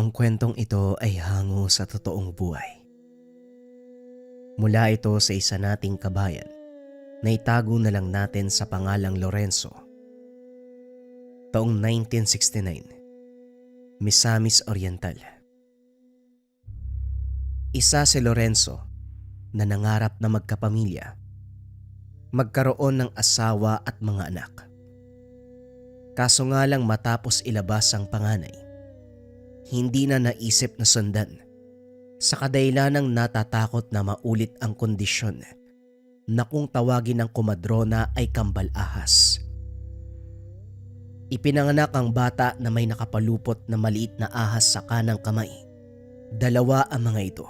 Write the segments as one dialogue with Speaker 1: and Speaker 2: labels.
Speaker 1: Ang kwentong ito ay hango sa totoong buhay. Mula ito sa isa nating kabayan na itago na lang natin sa pangalang Lorenzo. Taong 1969, Misamis Oriental. Isa si Lorenzo na nangarap na magkapamilya, magkaroon ng asawa at mga anak. Kaso nga lang matapos ilabas ang panganay, hindi na naisip na sundan sa kadahilanang natatakot na maulit ang kondisyon na kung tawagin ng komadrona ay kambal ahas. Ipinanganak ang bata na may nakapalupot na maliit na ahas sa kanang kamay. Dalawa ang mga ito.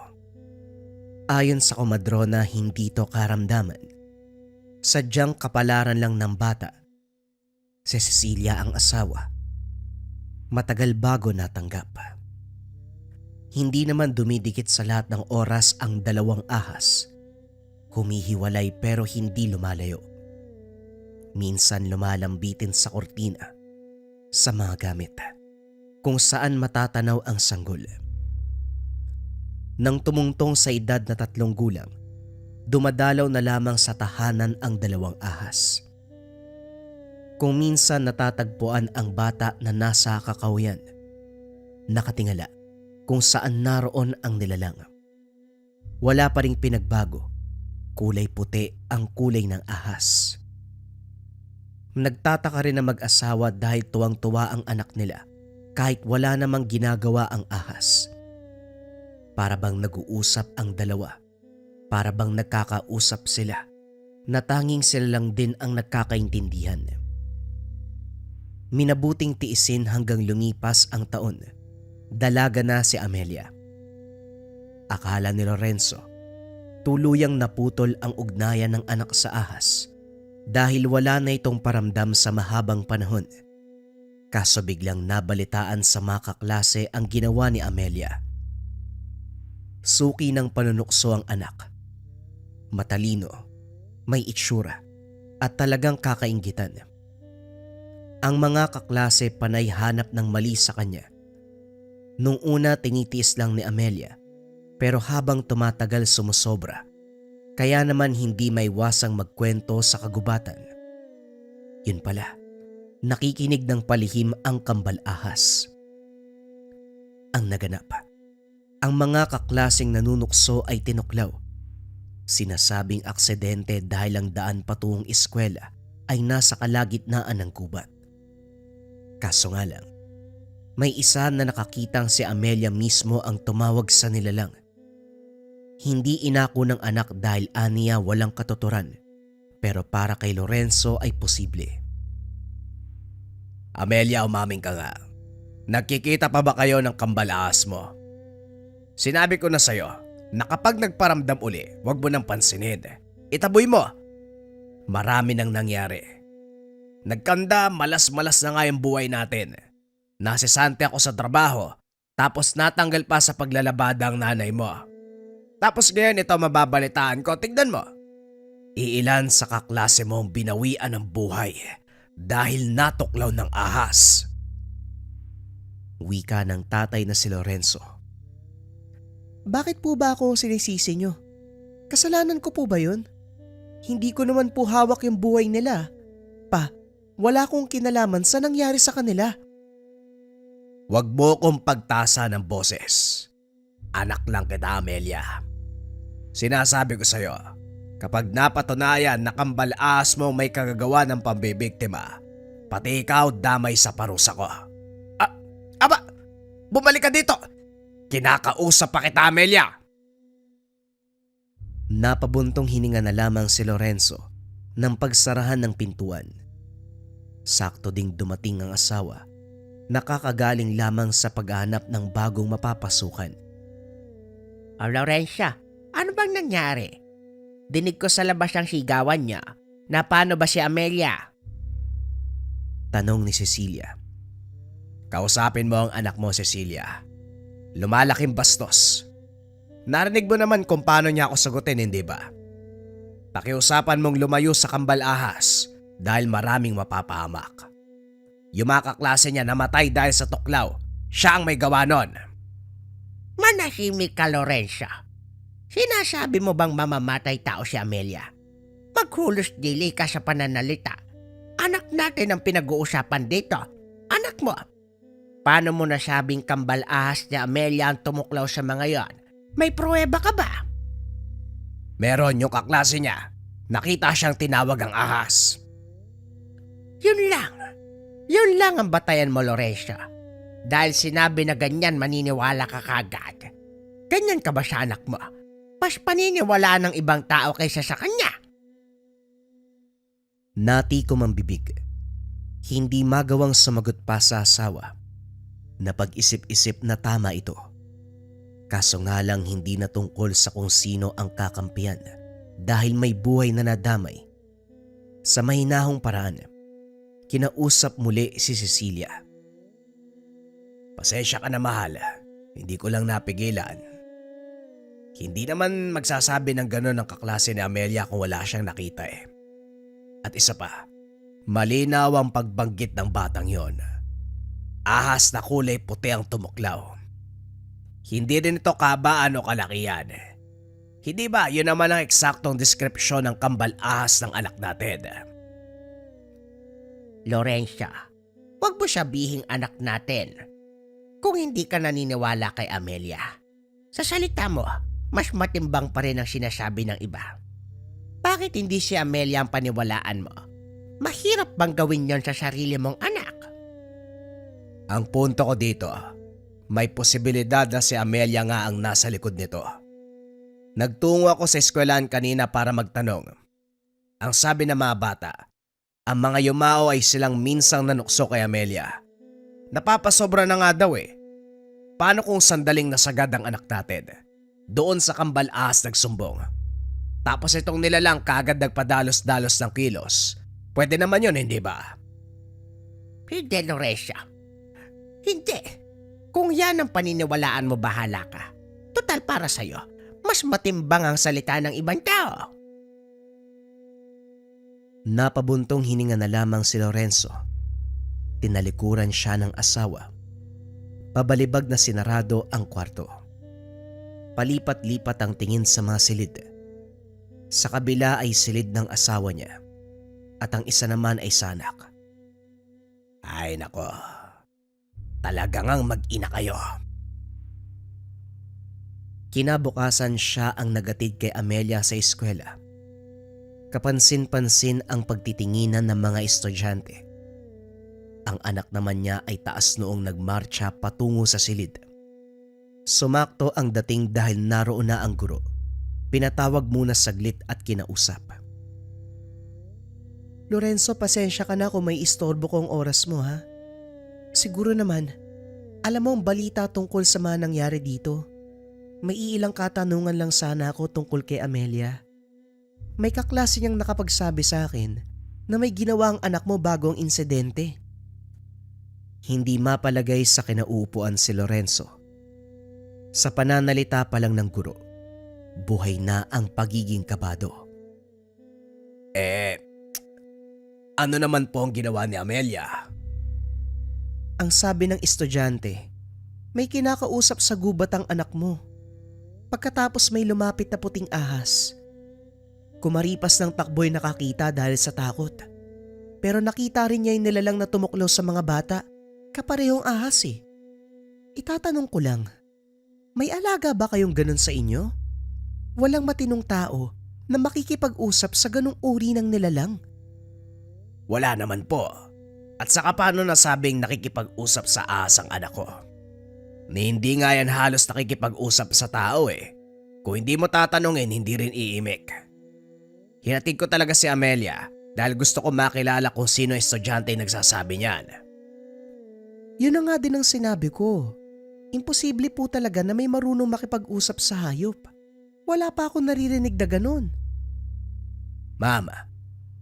Speaker 1: Ayon sa komadrona, hindi ito karamdaman. Sadyang kapalaran lang ng bata. Si Cecilia ang asawa. Matagal bago natanggap. Hindi naman dumidikit sa lahat ng oras ang dalawang ahas. Humihiwalay pero hindi lumalayo. Minsan lumalambitin sa kortina, sa mga gamit, kung saan matatanaw ang sanggol. Nang tumungtong sa edad na 3 gulang, dumadalaw na lamang sa tahanan ang dalawang ahas. Kung minsan natatagpuan ang bata na nasa kakahuyan, nakatingala kung saan naroon ang nilalang. Wala pa ring pinagbago, kulay puti ang kulay ng ahas. Nagtataka rin na mag-asawa dahil tuwang-tuwa ang anak nila kahit wala namang ginagawa ang ahas. Para bang nag-uusap ang dalawa, para bang nagkakausap sila, na tanging sila lang din ang nagkakaintindihan. Minabuting tiisin hanggang lumipas ang taon. Dalaga na si Amelia. Akala ni Lorenzo, tuluyang naputol ang ugnayan ng anak sa ahas dahil wala na itong paramdam sa mahabang panahon. Kaso biglang nabalitaan sa mga kaklase ang ginawa ni Amelia. Suki ng panunukso ang anak. Matalino, may itsura, at talagang kakainggitan. Ang mga kaklase panay hanap ng mali sa kanya. Nung una tinitiis lang ni Amelia, pero habang tumatagal sumusobra. Kaya naman hindi maiwasang magkwento sa kagubatan. Yun pala, nakikinig ng palihim ang kambal ahas. Ang naganap, ang mga kaklaseng nanunukso ay tinuklaw. Sinasabing aksidente dahil ang daan patungong eskwela ay nasa kalagitnaan ng gubat. Kaso nga lang, may isa na nakakitang si Amelia mismo ang tumawag sa nilalang. Hindi inako ng anak dahil aniya walang katuturan, pero para kay Lorenzo ay posible.
Speaker 2: Amelia, umaming ka nga. Nagkikita pa ba kayo ng kambalaas mo? Sinabi ko na sa'yo na kapag nagparamdam uli, huwag mo nang pansinin. Itaboy mo. Marami nang nangyari. Nagkanda, malas-malas na nga yung buhay natin. Nasisante ako sa trabaho, tapos natanggal pa sa paglalabada ang nanay mo. Tapos ngayon ito mababalitaan ko, tignan mo. Iilan sa kaklase mo ang binawian ng buhay dahil natuklaw ng ahas.
Speaker 1: Wika ng tatay na si Lorenzo. Bakit po ba ako sinisisi nyo? Kasalanan ko po ba yun? Hindi ko naman po hawak yung buhay nila. Wala akong kinalaman sa nangyari sa kanila.
Speaker 2: Huwag mo kong pagtasa ng boses. Anak lang kita, Amelia. Sinasabi ko sa'yo, kapag napatunayan na kambalaas mo may kagagawa ng pambibiktima, pati ikaw damay sa parusa ko. Aba! Bumalik ka dito! Kinakausap pa kita, Amelia!
Speaker 1: Napabuntong hininga na lamang si Lorenzo ng pagsarahan ng pintuan. Sakto ding dumating ang asawa, nakakagaling lamang sa paghahanap ng bagong mapapasukan.
Speaker 3: Laurencia, ano bang nangyari? Dinig ko sa labas ang sigawan niya. Na paano ba si Amelia?
Speaker 1: Tanong ni Cecilia.
Speaker 2: Kausapin mo ang anak mo, Cecilia. Lumalaking bastos. Narinig mo naman kung paano niya ako sagutin, hindi ba? Pakiusapan mong lumayo sa kambal ahas dahil maraming mapapahamak. Yung mga kaklase niya namatay dahil sa tuklaw. Siya ang may gawa nun.
Speaker 3: Manahimik ka, Lorenzo. Sinasabi mo bang mamamatay tao si Amelia? Maghulos dili ka sa pananalita. Anak natin ang pinag-uusapan dito. Anak mo. Paano mo nasabing kambal ahas ni Amelia ang tumuklaw sa mga yon? May pruweba ka ba?
Speaker 2: Meron yung kaklase niya. Nakita siyang tinawag ang ahas.
Speaker 3: Yun lang. Yun lang ang batayan mo, Lorenzo. Dahil sinabi na ganyan, maniniwala ka kagad. Ganyan ka ba sa anak mo? Mas paniniwala ng ibang tao kaysa sa kanya.
Speaker 1: Nati ko mambibig. Hindi magawang sumagot pa sa asawa. Napag-isip-isip na tama ito. Kaso nga lang hindi na tungkol sa kung sino ang kakampiyan dahil may buhay na nadamay. Sa mahinahong paraan, kinausap muli si Cecilia.
Speaker 2: Pasensya ka na, mahal. Hindi ko lang napigilan. Hindi naman magsasabi ng gano'n ang kaklase ni Amelia kung wala siyang nakita eh. At isa pa, malinaw ang pagbanggit ng batang yon. Ahas na kulay puti ang tumuklaw. Hindi din ito kabaan o kalakihan. Hindi ba yun naman ang eksaktong deskripsyon ng kambal ahas ng anak natin?
Speaker 3: Lorenzo, wag mo sabihing anak natin kung hindi ka naniniwala kay Amelia. Sa salita mo, mas matimbang pa rin ang sinasabi ng iba. Bakit hindi si Amelia ang paniwalaan mo? Mahirap bang gawin yon sa sarili mong anak?
Speaker 2: Ang punto ko dito, may posibilidad na si Amelia nga ang nasa likod nito. Nagtungo ako sa eskwelahan kanina para magtanong. Ang sabi ng mga bata, ang mga yumao ay silang minsang nanukso kay Amelia. Napapasobra na nga daw eh. Paano kung sandaling nasagad ang anak natin? Doon sa kambal ahas nagsumbong. Tapos itong nilalang kaagad nagpadalos-dalos ng kilos. Pwede naman yun, hindi ba?
Speaker 3: Hindi, Lorenzo. Hindi. Kung yan ang paniniwalaan mo, bahala ka. Total para sa'yo, mas matimbang ang salita ng ibang tao.
Speaker 1: Napabuntong hininga na lamang si Lorenzo. Tinalikuran siya ng asawa. Pabalibag na sinarado ang kwarto. Palipat-lipat ang tingin sa mga silid. Sa kabila ay silid ng asawa niya at ang isa naman ay sanak.
Speaker 2: Ay nako, talagang ang mag-ina kayo.
Speaker 1: Kinabukasan siya ang nagatid kay Amelia sa eskwela. Kapansin-pansin ang pagtitinginan ng mga estudyante. Ang anak naman niya ay taas noong nagmarcha patungo sa silid. Sumakto ang dating dahil naroon na ang guro. Pinatawag muna saglit at kinausap. Lorenzo, pasensya ka na kung may istorbo kong oras mo ha. Siguro naman, alam mo ang balita tungkol sa mga nangyari dito. May iilang katanungan lang sana ako tungkol kay Amelia. May kaklase niyang nakapagsabi sa akin na may ginawa ang anak mo bago ang insidente. Hindi mapalagay sa kinauupuan si Lorenzo. Sa pananalita pa lang ng guro, buhay na ang pagiging kabado.
Speaker 2: Ano naman po ang ginawa ni Amelia?
Speaker 1: Ang sabi ng estudyante, may kinakausap sa gubat ang anak mo. Pagkatapos may lumapit na puting ahas. Kumaripas ng takbo'y nakakita dahil sa takot. Pero nakita rin niya yung nilalang na tumuklaw sa mga bata. Kaparehong ahas eh. Itatanong ko lang, may alaga ba kayong ganun sa inyo? Walang matinong tao na makikipag-usap sa ganung uri ng nilalang.
Speaker 2: Wala naman po. At saka paano nasabing nakikipag-usap sa ahas ang anak ko? Ni hindi nga yan halos nakikipag-usap sa tao eh. Kung hindi mo tatanungin, hindi rin iimik. Hinatid ko talaga si Amelia dahil gusto ko makilala kung sino estudyante yung nagsasabi niyan.
Speaker 1: Yun na nga din ang sinabi ko. Imposible po talaga na may marunong makipag-usap sa hayop. Wala pa akong naririnig na ganun.
Speaker 2: Mama,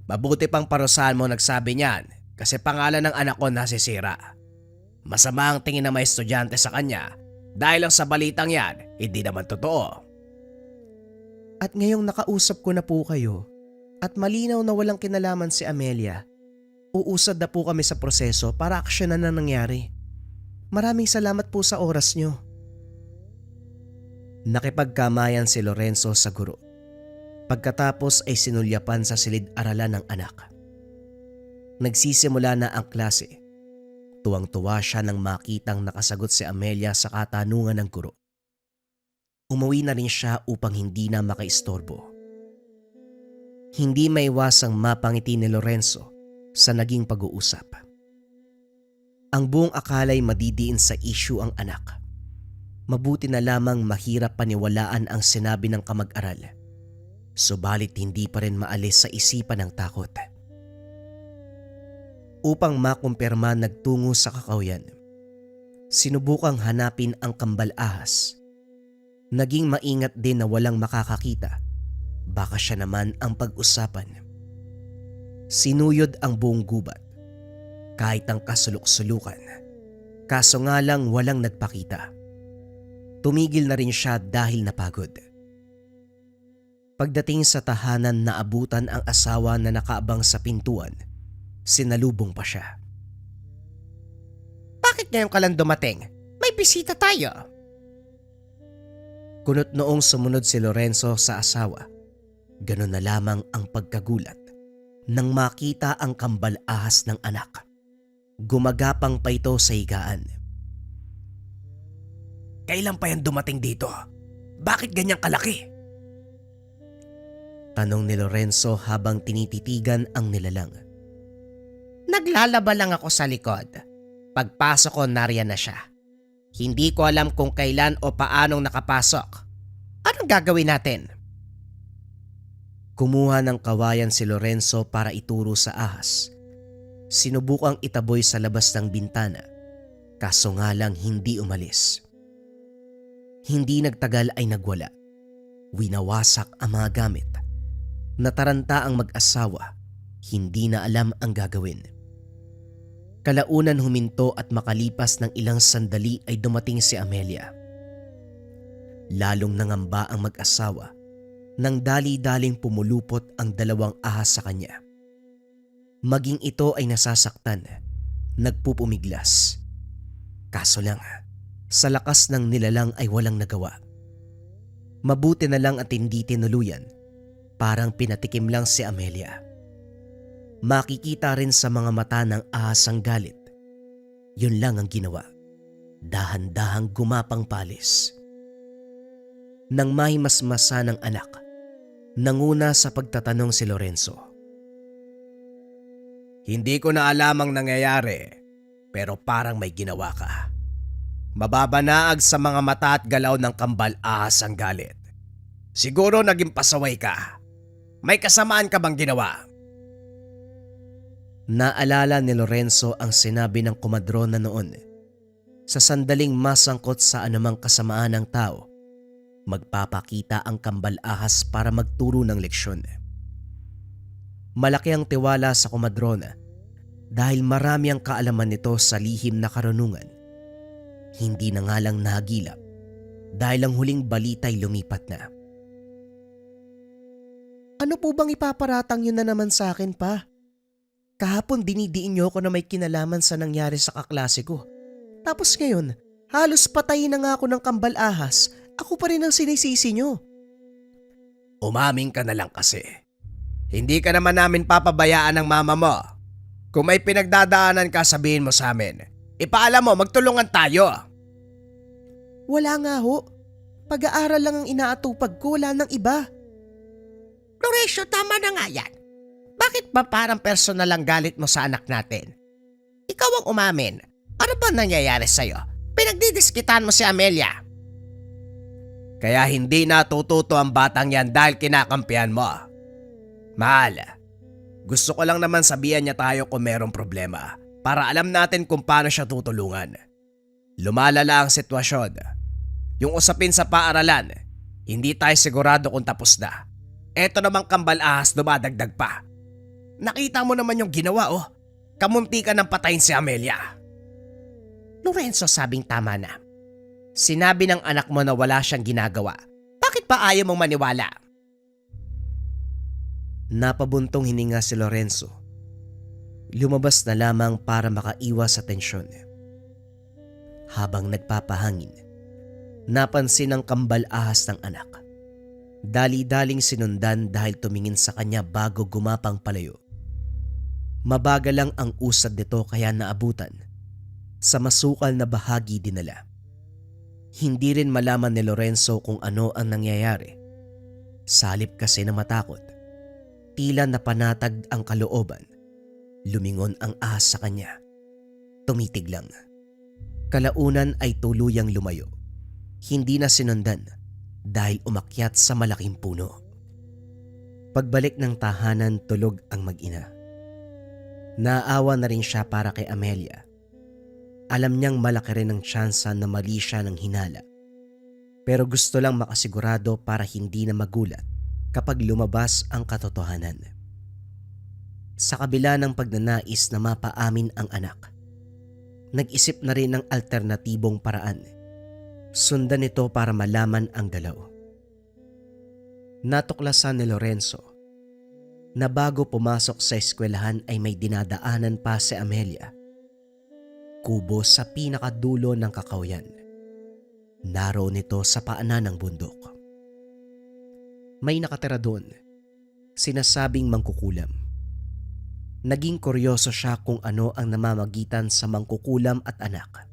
Speaker 2: mabuti pang parusahan mo nagsabi niyan kasi pangalan ng anak ko nasisira. Masama ang tingin ng mga estudyante sa kanya dahil lang sa balitang yan, hindi naman totoo.
Speaker 1: At ngayong nakausap ko na po kayo at malinaw na walang kinalaman si Amelia, uusad na po kami sa proseso para aksyonan na nangyari. Maraming salamat po sa oras nyo. Nakipagkamayan si Lorenzo sa guro. Pagkatapos ay sinulyapan sa silid-aralan ng anak. Nagsisimula na ang klase. Tuwang-tuwa siya nang makitang nakasagot si Amelia sa katanungan ng guro. Umuwi na rin siya upang hindi na makaistorbo. Hindi maiwasang mapangiti ni Lorenzo sa naging pag-uusap. Ang buong akala'y madidiin sa issue ang anak. Mabuti na lamang mahirap paniwalaan ang sinabi ng kamag-aral. Subalit hindi pa rin maalis sa isipan ng takot. Upang makumpirma nagtungo sa kakawyan. Sinubukang hanapin ang kambal ahas. Naging maingat din na walang makakakita. Baka siya naman ang pag-usapan. Sinuyod ang buong gubat. Kahit ang kasulok-sulukan. Kaso nga lang walang nagpakita. Tumigil na rin siya dahil napagod. Pagdating sa tahanan, naabutan ang asawa na nakaabang sa pintuan. Sinalubong pa siya.
Speaker 3: Bakit ngayon ka lang dumating? May bisita tayo.
Speaker 1: Kunot noong sumunod si Lorenzo sa asawa. Ganon na lamang ang pagkagulat nang makita ang kambal ahas ng anak. Gumagapang pa ito sa higaan.
Speaker 2: Kailan pa yan dumating dito? Bakit ganyang kalaki?
Speaker 1: Tanong ni Lorenzo habang tinititigan ang nilalang.
Speaker 3: Naglalaba lang ako sa likod. Pagpasok ko, nariyan na siya. Hindi ko alam kung kailan o paanong nakapasok. Anong gagawin natin?
Speaker 1: Kumuha ng kawayan si Lorenzo para ituro sa ahas. Sinubukang itaboy sa labas ng bintana. Kaso nga lang hindi umalis. Hindi nagtagal ay nagwala. Winawasak ang mga gamit. Nataranta ang mag-asawa. Hindi na alam ang gagawin. Kalaunan huminto at makalipas ng ilang sandali ay dumating si Amelia. Lalong nangamba ang mag-asawa nang dali-daling pumulupot ang dalawang ahas sa kanya. Maging ito ay nasasaktan, nagpupumiglas. Kaso lang, sa lakas ng nilalang ay walang nagawa. Mabuti na lang at hindi tinuluyan, parang pinatikim lang si Amelia. Makikita rin sa mga mata ng ahas ang galit. Yun lang ang ginawa. Dahan-dahang gumapang palis. Nang mahimasmasa ng anak, nanguna sa pagtatanong si Lorenzo.
Speaker 2: Hindi ko na alam ang nangyayari, pero parang may ginawa ka. Mababanaag sa mga mata at galaw ng kambal ahas ang galit. Siguro naging pasaway ka. May kasamaan ka bang ginawa?
Speaker 1: Naalala ni Lorenzo ang sinabi ng komadrona noon. Sa sandaling masangkot sa anumang kasamaan ng tao, magpapakita ang kambal ahas para magturo ng leksyon. Malaki ang tiwala sa komadrona dahil marami ang kaalaman nito sa lihim na karunungan. Hindi na nga lang nahagilap dahil ang huling balita'y lumipat na. Ano po bang ipaparatang yun na naman sa akin pa? Kahapon dinidiin niyo ako na may kinalaman sa nangyari sa kaklase ko. Tapos ngayon, halos patayin na nga ako ng kambal ahas. Ako pa rin ang sinisisi niyo.
Speaker 2: Umaming ka na lang kasi. Hindi ka naman namin papabayaan ng mama mo. Kung may pinagdadaanan ka, sabihin mo sa amin. Ipaalam mo, magtulungan tayo.
Speaker 1: Wala nga ho. Pag-aaral lang ang inaatupag ko, wala nang iba.
Speaker 3: Lorenzo, tama na nga yan. Bakit ba parang personal ang galit mo sa anak natin? Ikaw ang umamin. Ano ba nangyayari sa'yo? Pinagdidiskitan mo si Amelia.
Speaker 2: Kaya hindi natututo ang batang yan dahil kinakampihan mo. Mahal, gusto ko lang naman sabihan niya tayo kung merong problema para alam natin kung paano siya tutulungan. Lumalala ang sitwasyon. Yung usapin sa paaralan, hindi tayo sigurado kung tapos na. Eto namang kambal ahas dumadagdag pa. Nakita mo naman yung ginawa oh. Kamunti ka ng patayin si Amelia.
Speaker 3: Lorenzo, sabing tama na. Sinabi ng anak mo na wala siyang ginagawa. Bakit pa ayaw mong maniwala?
Speaker 1: Napabuntong hininga si Lorenzo. Lumabas na lamang para makaiwas sa tensyon. Habang nagpapahangin, Napansin ng kambal ahas ng anak. Dali-daling sinundan dahil tumingin sa kanya bago gumapang palayo. Mabagal lang ang usad nito kaya naabutan. Sa masukal na bahagi dinala. Hindi rin malaman ni Lorenzo kung ano ang nangyayari. Salip kasi na matakot. Tila napanatag ang kalooban. Lumingon ang ahas sa kanya. Tumitig lang. Kalaunan ay tuluyang lumayo. Hindi na sinundan dahil umakyat sa malaking puno. Pagbalik ng tahanan, tulog ang mag-ina. Naawa na rin siya para kay Amelia. Alam niyang malaki rin ang tsansa na mali siya ng hinala. Pero gusto lang makasigurado para hindi na magulat kapag lumabas ang katotohanan. Sa kabila ng pagnanais na mapaamin ang anak, nag-isip na rin ng alternatibong paraan. Sundan ito para malaman ang galaw. Natuklasan ni Lorenzo na bago pumasok sa eskwelahan ay may dinadaanan pa si Amelia. Kubo sa pinakadulo ng Kakawayan. Naroon ito sa paanan ng bundok. May nakatira doon, sinasabing mangkukulam. Naging kuryoso siya kung ano ang namamagitan sa mangkukulam at anak.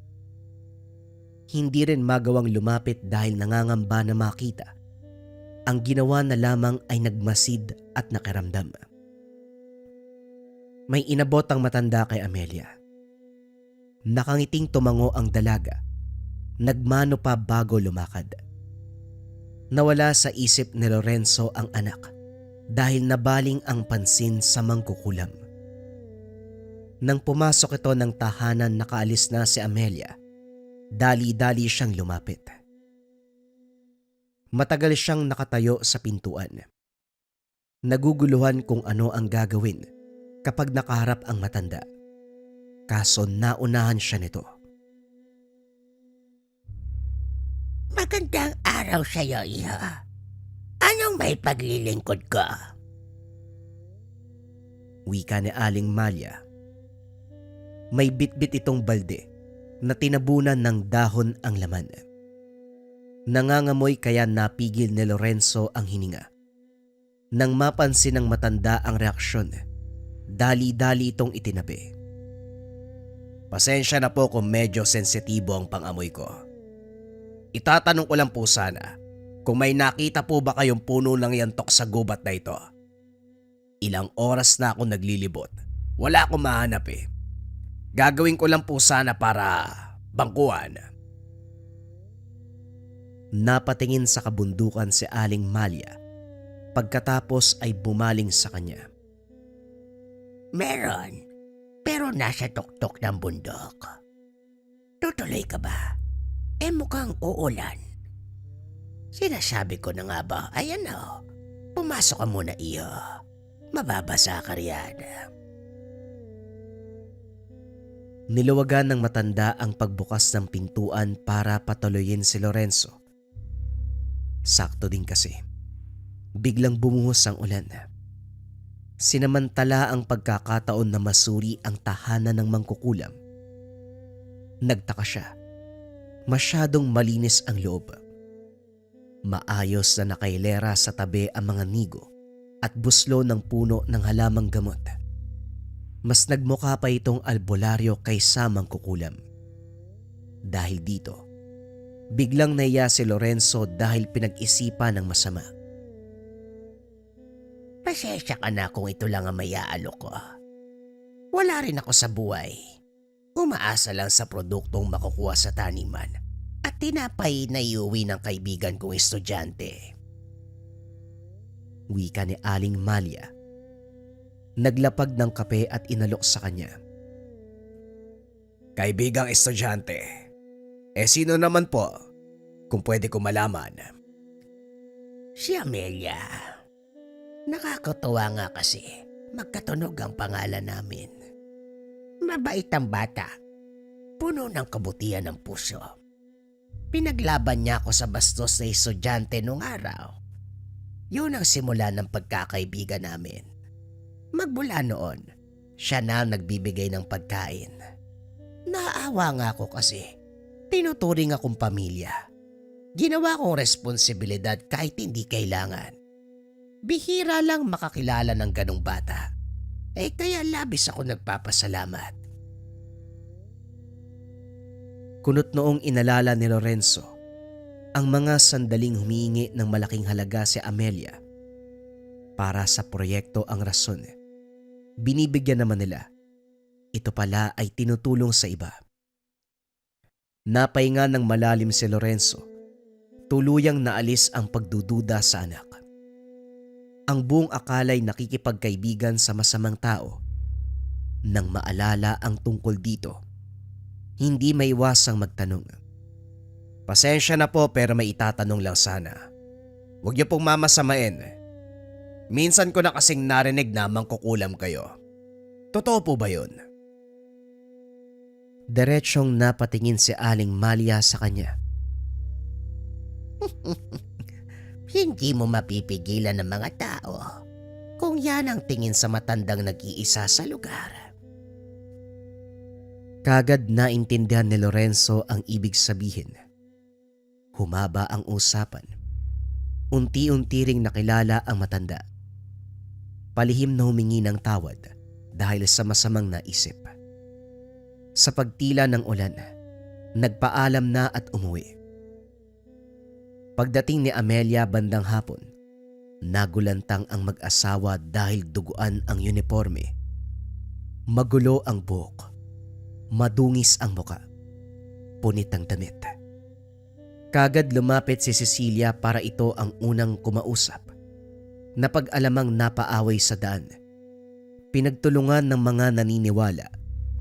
Speaker 1: Hindi rin magawang lumapit dahil nangangamba na makita. Ang ginawa na lamang ay nagmasid at nakiramdam. May inabot ang matanda kay Amelia. Nakangiting tumango ang dalaga. Nagmano pa bago lumakad. Nawala sa isip ni Lorenzo ang anak dahil nabaling ang pansin sa mangkukulam. Nang pumasok ito ng tahanan, nakaalis na si Amelia. Dali-dali siyang lumapit. Matagal siyang nakatayo sa pintuan. Naguguluhan kung ano ang gagawin kapag nakaharap ang matanda. Kaso naunahan siya nito.
Speaker 3: Magandang araw sa'yo, iha. Anong may paglilingkod ka?
Speaker 1: Wika ni Aling Malia. May bitbit itong balde na tinabunan ng dahon ang laman. Nangangamoy kaya napigil ni Lorenzo ang hininga. Nang mapansin ng matanda ang reaksyon, dali-dali itong itinabi.
Speaker 2: Pasensya na po kung medyo sensitibo ang pangamoy ko. Itatanong ko lang po sana kung may nakita po ba kayong puno ng yantok sa gubat na ito. Ilang oras na ako naglilibot. Wala akong mahanap eh. Gagawin ko lang po sana para bangkuhan.
Speaker 1: Napatingin sa kabundukan si Aling Malia. Pagkatapos ay bumaling sa kanya.
Speaker 3: Meron, pero nasa tuktok ng bundok. Tutuloy ka ba? Mukhang uulan. Sinasabi ko na nga ba, ayan o, pumasok ka muna iyo. Mababasa ka riyan.
Speaker 1: Niluwagan ng matanda ang pagbukas ng pintuan para patuloyin si Lorenzo. Sakto din kasi. Biglang bumuhos ang ulan. Sinamantala ang pagkakataon na masuri ang tahanan ng mangkukulam. Nagtaka siya. Masyadong malinis ang loob. Maayos na nakailera sa tabi ang mga nigo at buslo ng puno ng halamang gamot. Mas nagmukha pa itong albularyo kaysa mangkukulam. Dahil dito, biglang naiya si Lorenzo dahil pinag-isipan ng masama.
Speaker 3: Pasensya ka na kung ito lang ang mayaalok ko. Wala rin ako sa buhay. Umaasa lang sa produktong makukuha sa taniman at tinapay na iuwi ng kaibigan kong estudyante.
Speaker 1: Wika ni Aling Malia. Naglapag ng kape at inalok sa kanya.
Speaker 2: Kaibigang estudyante, sino naman po kung pwede ko malaman?
Speaker 3: Si Amelia. Nakakatuwa nga kasi magkatunog ang pangalan namin. Mabait ang bata. Puno ng kabutihan ng puso. Pinaglaban niya ako sa bastos na estudyante nung araw. Yun ang simula ng pagkakaibigan namin. Magmula noon, siya na ang nagbibigay ng pagkain. Naawa nga ako kasi tinuturing akong pamilya. Ginawa kong responsibilidad kahit hindi kailangan. Bihira lang makakilala ng ganong bata. Kaya labis ako nagpapasalamat.
Speaker 1: Kunot noong inalala ni Lorenzo ang mga sandaling humihingi ng malaking halaga si Amelia para sa proyekto ang rason. Binibigyan naman nila. Ito pala ay tinutulong sa iba. Napahinga ng malalim si Lorenzo. Tuluyang naalis ang pagdududa sa anak. Ang buong akala'y nakikipagkaibigan sa masamang tao. Nang maalala ang tungkol dito, hindi maiwasang magtanong.
Speaker 2: Pasensya na po pero may itatanong lang sana. Huwag niyo pong mamasamain. Minsan ko na kasing narinig na mangkukulam kayo. Totoo po ba yun?
Speaker 1: Diretsyong napatingin si Aling Malia sa kanya.
Speaker 3: Hindi mo mapipigilan ng mga tao kung yan ang tingin sa matandang nag-iisa sa lugar.
Speaker 1: Kagad naintindihan ni Lorenzo ang ibig sabihin. Humaba ang usapan. Unti-unti ring nakilala ang matanda. Palihim na humingi ng tawad dahil sa masamang naisip. Sa pagtila ng ulan, nagpaalam na at umuwi. Pagdating ni Amelia bandang hapon, nagulantang ang mag-asawa dahil duguan ang uniforme. Magulo ang buhok. Madungis ang muka. Punit ang damit. Kagad lumapit si Cecilia para ito ang unang kumausap. Napag-alamang napaaway sa daan. Pinagtulungan ng mga naniniwala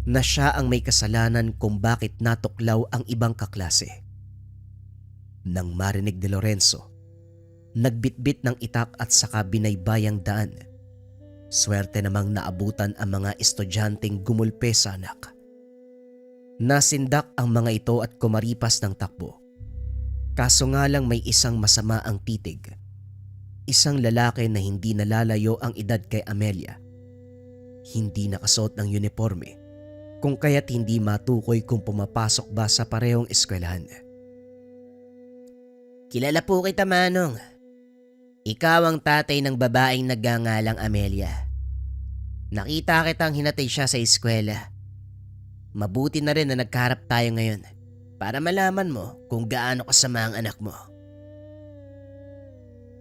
Speaker 1: na siya ang may kasalanan kung bakit natuklaw ang ibang kaklase. Nang marinig ni Lorenzo, nagbitbit ng itak at saka binaybayang daan. Swerte namang naabutan ang mga estudyanteng gumulpe sa anak. Nasindak ang mga ito at kumaripas ng takbo. Kaso nga lang may isang masama ang titig. Isang lalaki na hindi nalalayo ang edad kay Amelia. Hindi nakasuot ng uniforme, kung kaya't hindi matukoy kung pumapasok ba sa parehong eskwelahan.
Speaker 3: Kilala po kita, Manong. Ikaw ang tatay ng babaeng nagngangalang Amelia. Nakita kitang hinatid siya sa eskwela. Mabuti na rin na nagkaharap tayo ngayon para malaman mo kung gaano kasama ang anak mo.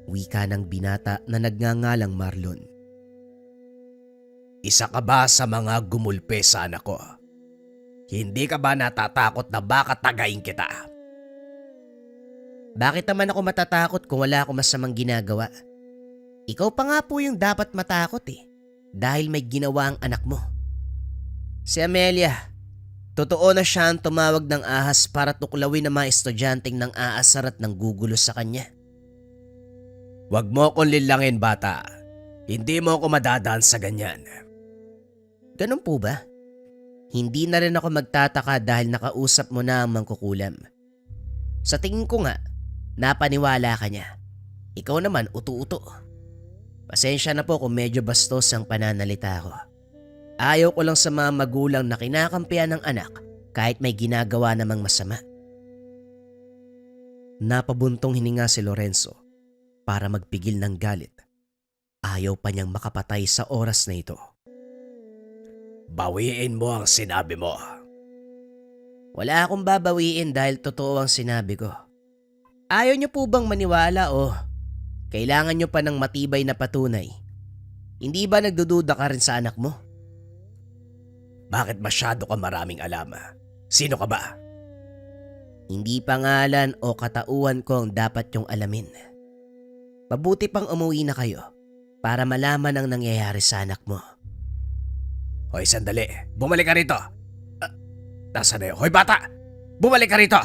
Speaker 1: Wika ng binata na nagngangalang Marlon.
Speaker 2: Isa ka ba sa mga gumulpe sa anak ko? Hindi ka ba natatakot na baka tagayin kita?
Speaker 3: Bakit naman ako matatakot kung wala akong masamang ginagawa? Ikaw pa nga po yung dapat matakot dahil may ginawa ang anak mo. Si Amelia, totoo na siya ang tumawag ng ahas para tuklawin ang mga estudyanteng nang aasar at nang gugulo sa kanya.
Speaker 2: Huwag mo akong lilangin, bata. Hindi mo ako madadaan sa ganyan.
Speaker 3: Ganun po ba? Hindi na rin ako magtataka dahil nakausap mo na ang mangkukulam. Sa tingin ko nga, napaniwala ka niya. Ikaw naman utu-uto. Pasensya na po kung medyo bastos ang pananalita ko. Ayaw ko lang sa mga magulang na kinakampihan ng anak kahit may ginagawa namang masama.
Speaker 1: Napabuntong hininga si Lorenzo para magpigil ng galit. Ayaw pa niyang makapatay sa oras na ito.
Speaker 2: Bawiin mo ang sinabi mo.
Speaker 3: Wala akong babawiin dahil totoo ang sinabi ko. Ayaw niyo po bang maniwala o kailangan niyo pa ng matibay na patunay? Hindi ba nagdududa ka rin sa anak mo?
Speaker 2: Bakit masyado ka maraming alam? Sino ka ba?
Speaker 3: Hindi pangalan o katauhan ko ang dapat yung alamin. Mabuti pang umuwi na kayo para malaman ang nangyayari sa anak mo.
Speaker 2: Hoy, sandali. Bumalik ka rito. Nasaan na yun? Hoy, bata! Bumalik ka rito!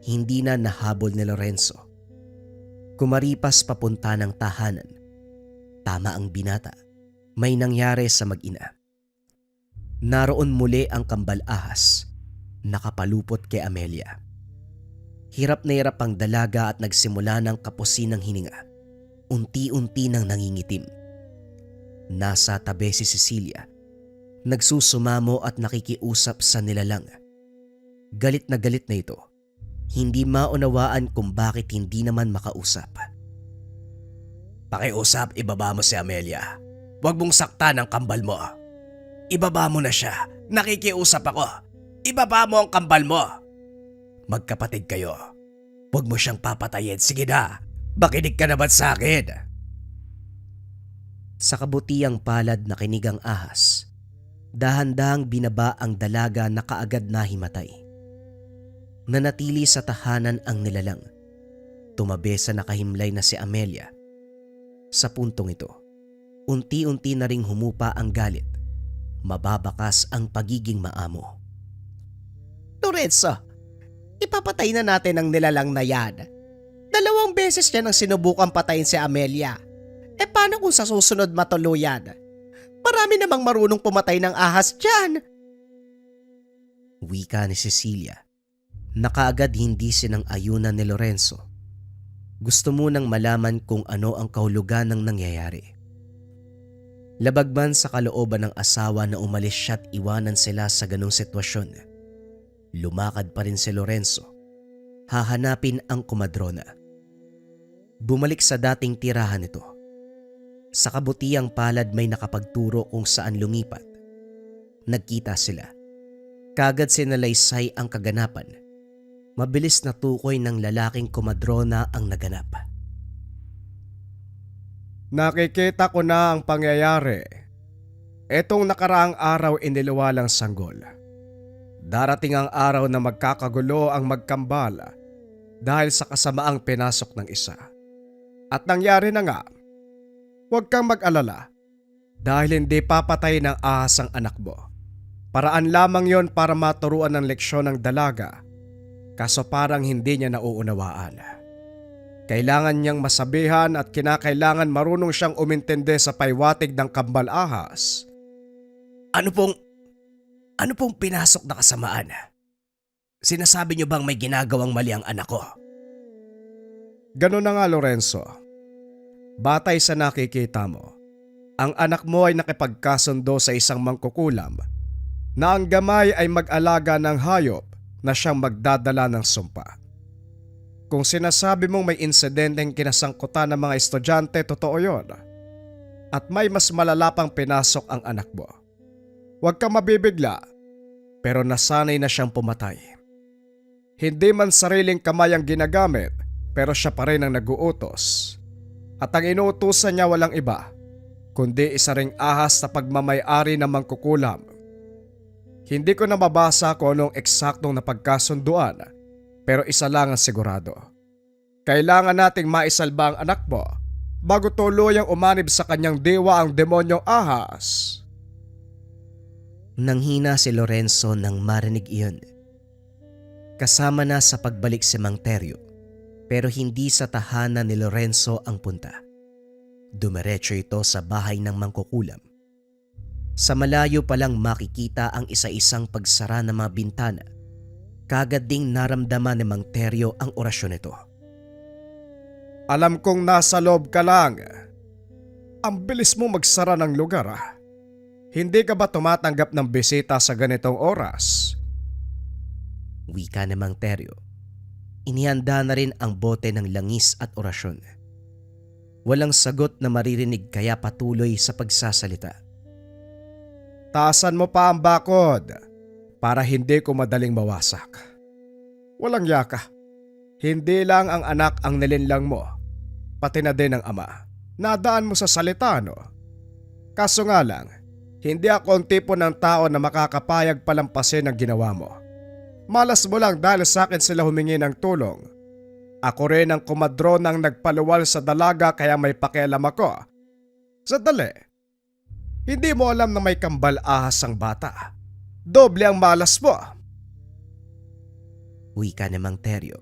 Speaker 1: Hindi na nahabol ni Lorenzo. Kumaripas papunta ng tahanan. Tama ang binata. May nangyari sa mag-ina. Naroon muli ang kambal ahas. Nakapalupot kay Amelia. Hirap na hirap ang dalaga at nagsimula ng kapusin ng hininga. Unti-unti nang nangingitim. Nasa tabi si Cecilia. Nagsusumamo at nakikiusap sa nilalang. Galit na ito. Hindi maunawaan kung bakit hindi naman makausap.
Speaker 2: Pakiusap, ibaba mo si Amelia. Huwag mong saktan ang kambal mo. Ibaba mo na siya. Nakikiusap ako. Ibaba mo ang kambal mo. Magkapatid kayo. Huwag mo siyang papatayin. Sige na. Makinig ka naman sa akin.
Speaker 1: Sa kabutiang palad na kinig ang ahas, dahan-dahang binaba ang dalaga na kaagad nahimatay. Nanatili sa tahanan ang nilalang. Tumabi sa nakahimlay na si Amelia. Sa puntong ito, unti-unti na ring humupa ang galit. Mababakas ang pagiging maamo.
Speaker 3: Lorenzo, ipapatay na natin ang nilalang na yan. 2 beses niya nang sinubukan patayin si Amelia. E paano kung sa susunod matuluyan? Marami namang marunong pumatay ng ahas dyan.
Speaker 1: Wika ni Cecilia, na kaagad hindi sinang-ayunan ni Lorenzo. Gusto munang malaman kung ano ang kahulugan ng nangyayari. Labag man sa kalooban ng asawa na umalis siya't iwanan sila sa ganong sitwasyon, lumakad pa rin si Lorenzo. Hahanapin ang komadrona. Bumalik sa dating tirahan nito. Sa kabutiang palad may nakapagturo kung saan lumipat. Nagkita sila. Kaagad sinalaysay ang kaganapan. Mabilis na tukoy ng lalaking komadrona ang naganap.
Speaker 2: Nakikita ko na ang pangyayari. Etong nakaraang araw iniluwalang sanggol. Darating ang araw na magkakagulo ang magkambal dahil sa kasamaang pinasok ng isa. At nangyari na nga. Huwag kang mag-alala dahil hindi papatay ng ahas ang anak mo. Paraan lamang yon para maturuan ng leksyon ng dalaga, kaso parang hindi niya nauunawaan. Kailangan niyang masabihan at kinakailangan marunong siyang umintindi sa paywatig ng kambal ahas. Ano pong pinasok na kasamaan? Sinasabi niyo bang may ginagawang mali ang anak ko? Ganun na nga, Lorenzo. Batay sa nakikita mo, ang anak mo ay nakipagkasundo sa isang mangkukulam na ang gamay ay mag-alaga ng hayop na siyang magdadala ng sumpa. Kung sinasabi mong may insidenteng kinasangkutan ng mga estudyante, totoo yon. At may mas malalapang pinasok ang anak mo. Huwag kang mabibigla, pero nasanay na siyang pumatay. Hindi man sariling kamay ang ginagamit, pero siya pa rin ang naguutos. At ang inuutusan niya walang iba, kundi isa ring ahas na pagmamay-ari ng mangkukulam. Hindi ko na mabasa kung anong eksaktong napagkasunduan, pero isa lang ang sigurado. Kailangan nating maisalba ang anak mo bago tuluyang umanib sa kanyang diwa ang demonyong ahas.
Speaker 1: Nanghina si Lorenzo nang marinig iyon. Kasama na sa pagbalik si Mang Teryo, pero hindi sa tahanan ni Lorenzo ang punta. Dumiretso ito sa bahay ng mangkukulam. Sa malayo pa lang makikita ang isa-isang pagsara ng mga bintana. Kaagad ding naramdaman ni Mang Teryo ang orasyon nito.
Speaker 2: Alam kong nasa loob ka lang. Ang bilis mo magsara ng lugar ah. Hindi ka ba tumatanggap ng bisita sa ganitong oras?
Speaker 1: Wika ni Mang Teryo. Inihanda na rin ang bote ng langis at orasyon. Walang sagot na maririnig kaya patuloy sa pagsasalita.
Speaker 2: Taasan mo pa ang bakod para hindi ko madaling mawasak. Walang yaka. Hindi lang ang anak ang nilinlang mo, pati na din ang ama. Nadaan mo sa salita, no? Kaso nga lang, hindi ako ang tipo ng tao na makakapayag palampasin ang ginawa mo. Malas mo lang dahil sa akin sila humingi ng tulong. Ako rin ang komadronang nagpaluwal sa dalaga kaya may pakialam ako. Sandali, hindi mo alam na may kambal ahas ang bata. Doble ang malas mo.
Speaker 1: Wika ni Mang Teryo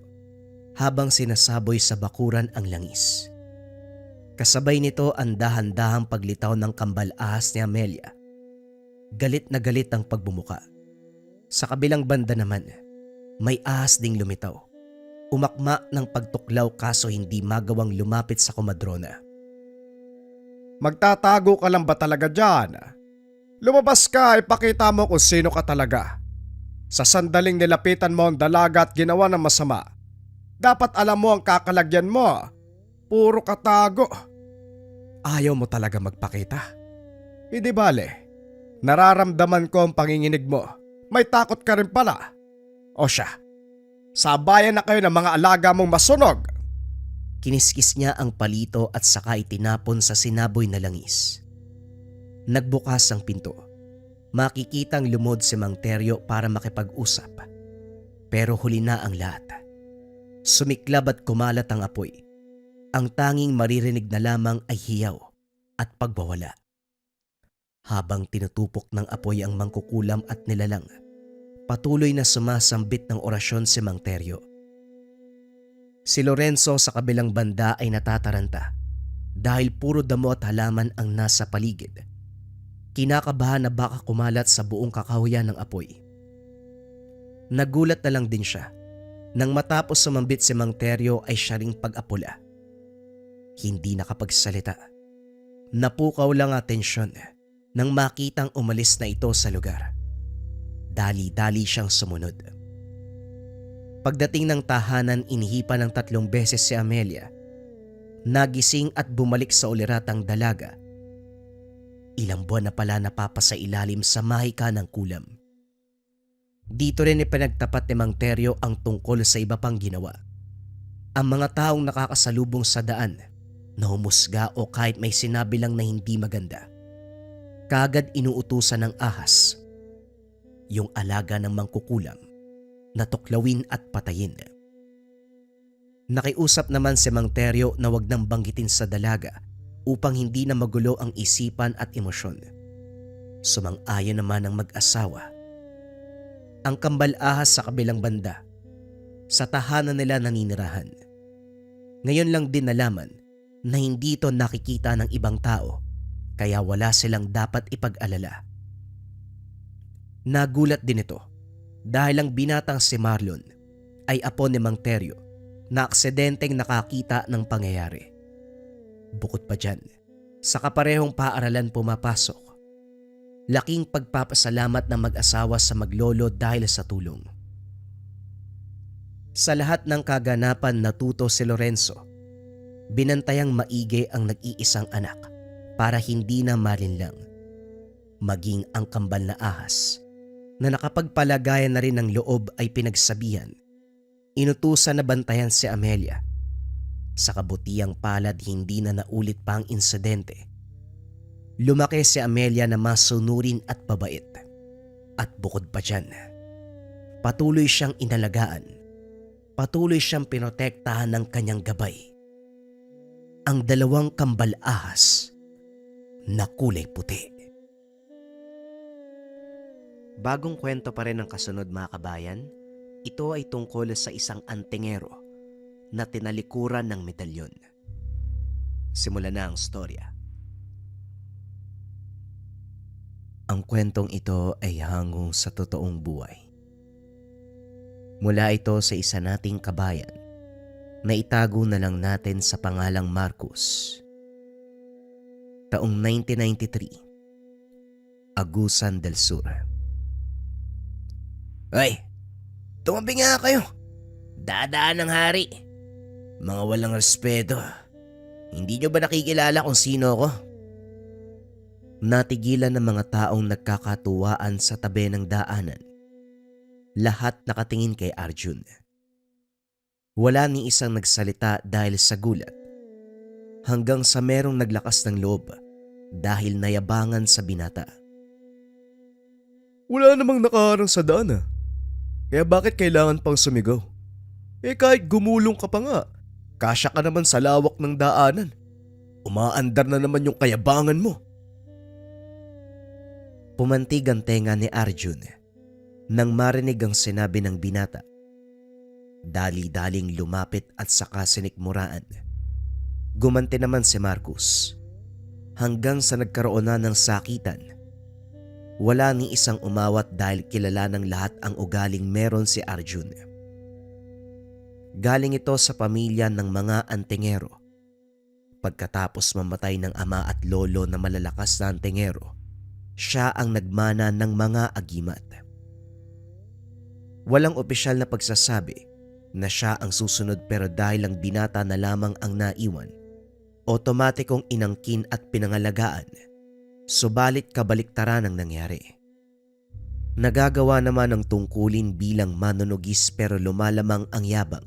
Speaker 1: habang sinasaboy sa bakuran ang langis. Kasabay nito ang dahan-dahang paglitaw ng kambal ahas ni Amelia. Galit na galit ang pagbumuka. Sa kabilang banda naman, may ahas ding lumitaw. Umakma ng pagtuklaw kaso hindi magawang lumapit sa komadrona.
Speaker 2: Magtatago ka lang ba talaga dyan? Lumabas ka, ipakita mo kung sino ka talaga. Sa sandaling nilapitan mo ang dalaga at ginawa ng masama, Dapat alam mo ang kakalagyan mo. Puro katago. Ayaw mo talaga magpakita. Hindi bale. Nararamdaman ko ang panginginig mo. May takot ka rin pala. O siya, sabayan na kayo ng mga alaga mong masunog.
Speaker 1: Kiniskis niya ang palito at saka itinapon sa sinaboy na langis. Nagbukas ang pinto. Makikitang lumod si Mang Teryo para makipag-usap. Pero huli na ang lahat. Sumiklab at kumalat ang apoy. Ang tanging maririnig na lamang ay hiyaw at pagwawala. Habang tinutupok ng apoy ang mangkukulam at nilalang, patuloy na sumasambit ng orasyon si Mang Teryo. Si Lorenzo sa kabilang banda ay natataranta dahil puro damo at halaman ang nasa paligid. Kinakabahan na baka kumalat sa buong kakahuyan ng apoy. Nagulat na lang din siya nang matapos sumambit si Mang Teryo ay siya ring pag-apula. Hindi nakapagsalita. Napukaw lang ang tensyon nang makitang umalis na ito sa lugar. Dali-dali siyang sumunod. Pagdating ng tahanan, inihipan ng 3 beses si Amelia. Nagising at bumalik sa uliratang dalaga. Ilang buwan na pala napapasailalim sa mahika ng kulam. Dito rin ipinagtapat ni Mang Teryo ang tungkol sa iba pang ginawa. Ang mga taong nakakasalubong sa daan na humusga o kahit may sinabi lang na hindi maganda, kaagad inuutusan ng ahas, yung alaga ng mangkukulam, na tuklawin at patayin. Nakiusap naman si Mang Teryo na wag nang banggitin sa dalaga upang hindi na magulo ang isipan at emosyon. Sumang-ayon naman ang mag-asawa. Ang kambal ahas sa kabilang banda, sa tahanan nila naninirahan. Ngayon lang din nalaman na hindi ito nakikita ng ibang tao, kaya wala silang dapat ipag-alala. Nagulat din ito dahil ang binatang si Marlon ay apo ni Mang Teryo na aksidenteng nakakita ng pangyayari. Bukod pa dyan, sa kaparehong paaralan pumapasok. Laking pagpapasalamat ng mag-asawa sa maglolo dahil sa tulong. Sa lahat ng kaganapan natuto si Lorenzo. Binantayang maigi ang nag-iisang anak para hindi na malinlang. Maging ang kambal na ahas na nakapagpalagayan na rin ng loob ay pinagsabihan. Inutusan na bantayan si Amelia. Sa kabutiang palad hindi na naulit pa ang insidente. Lumaki si Amelia na masunurin at babait. At bukod pa dyan, patuloy siyang inalagaan. Patuloy siyang pinotektahan ng kanyang gabay. Ang 2 kambal ahas na kulay puti. Bagong kwento pa rin ang kasunod mga kabayan. Ito ay tungkol sa isang antingero na tinalikuran ng medalyon. Simulan na ang storya. Ang kwentong ito ay hangong sa totoong buhay. Mula ito sa isa nating kabayan na itago na lang natin sa pangalang Marcos. Taong 1993, Agusan del Sur.
Speaker 2: Ay, tumabi nga kayo. Dadaan ng hari. Mga walang respeto. Hindi nyo ba nakikilala kung sino ako?
Speaker 1: Natigilan ng mga taong nagkakatuwaan sa tabi ng daanan. Lahat nakatingin kay Arjun. Wala ni isang nagsalita dahil sa gulat. Hanggang sa merong naglakas ng loob dahil nayabangan sa binata.
Speaker 2: Wala namang nakaharang sa daan. Kaya bakit kailangan pang sumigaw? Kahit gumulong ka pa nga, kasya ka naman sa lawak ng daanan. Umaandar na naman yung kayabangan mo.
Speaker 1: Pumantig ang tenga ni Arjun nang marinig ang sinabi ng binata. Dali-daling lumapit at saka sinikmuraan. Gumanti naman si Marcos hanggang sa nagkaroon na ng sakitan. Wala ni isang umawat dahil kilala ng lahat ang ugaling meron si Arjun. Galing ito sa pamilya ng mga antingero. Pagkatapos mamatay ng ama at lolo na malalakas na antingero, siya ang nagmana ng mga agimat. Walang opisyal na pagsasabi na siya ang susunod, pero dahil ang binata na lamang ang naiwan, otomatikong inangkin at pinangalagaan. Subalit kabaliktaran ang nangyari. Nagagawa naman ng tungkulin bilang manunugis pero lumalamang ang yabang.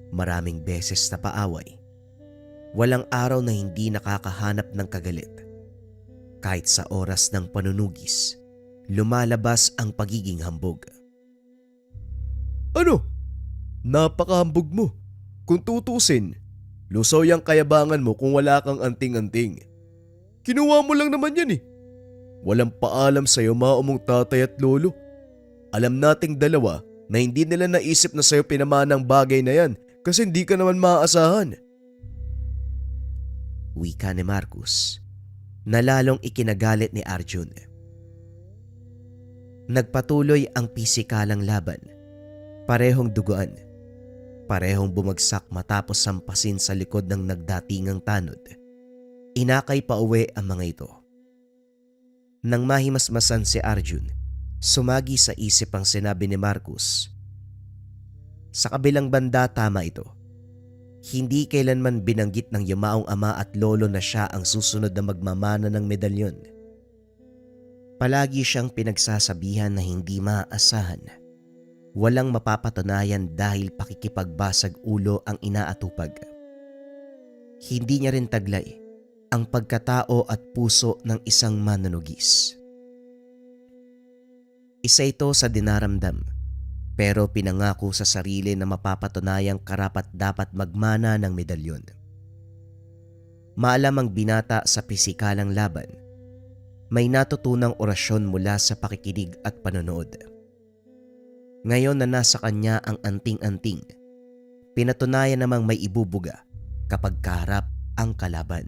Speaker 1: Maraming beses na paaway. Walang araw na hindi nakakahanap ng kagalit. Kahit sa oras ng panunugis, lumalabas ang pagiging hambog.
Speaker 2: Ano? Napakahambog mo. Kung tutusin, lusaw yung kayabangan mo kung wala kang anting-anting. Kinuha mo lang naman yan eh. Walang paalam sa'yo maumong tatay at lolo. Alam nating dalawa na hindi nila naisip na sa'yo pinamanang bagay na yan kasi hindi ka naman maaasahan.
Speaker 1: Wika ni Marcus na lalong ikinagalit ni Arjun. Nagpatuloy ang pisikalang laban. Parehong duguan. Parehong bumagsak matapos sampasin sa likod ng nagdatingang tanod. Inakay pa uwi ang mga ito. Nang mahimasmasan si Arjun, sumagi sa isip ang sinabi ni Marcus. Sa kabilang banda, tama ito. Hindi kailanman binanggit ng yumaong ama at lolo na siya ang susunod na magmamana ng medalyon. Palagi siyang pinagsasabihan na hindi maaasahan. Walang mapapatunayan dahil pakikipagbasag ulo ang inaatupag. Hindi niya rin taglay ang pagkatao at puso ng isang manunugis. Isa ito sa dinaramdam, pero pinangako sa sarili na mapapatunayang karapat-dapat magmana ng medalyon. Maalam ang binata sa pisikalang laban. May natutunang orasyon mula sa pakikinig at panonood. Ngayon na nasa kanya ang anting-anting, pinatunayan namang may ibubuga kapag kaharap ang kalaban.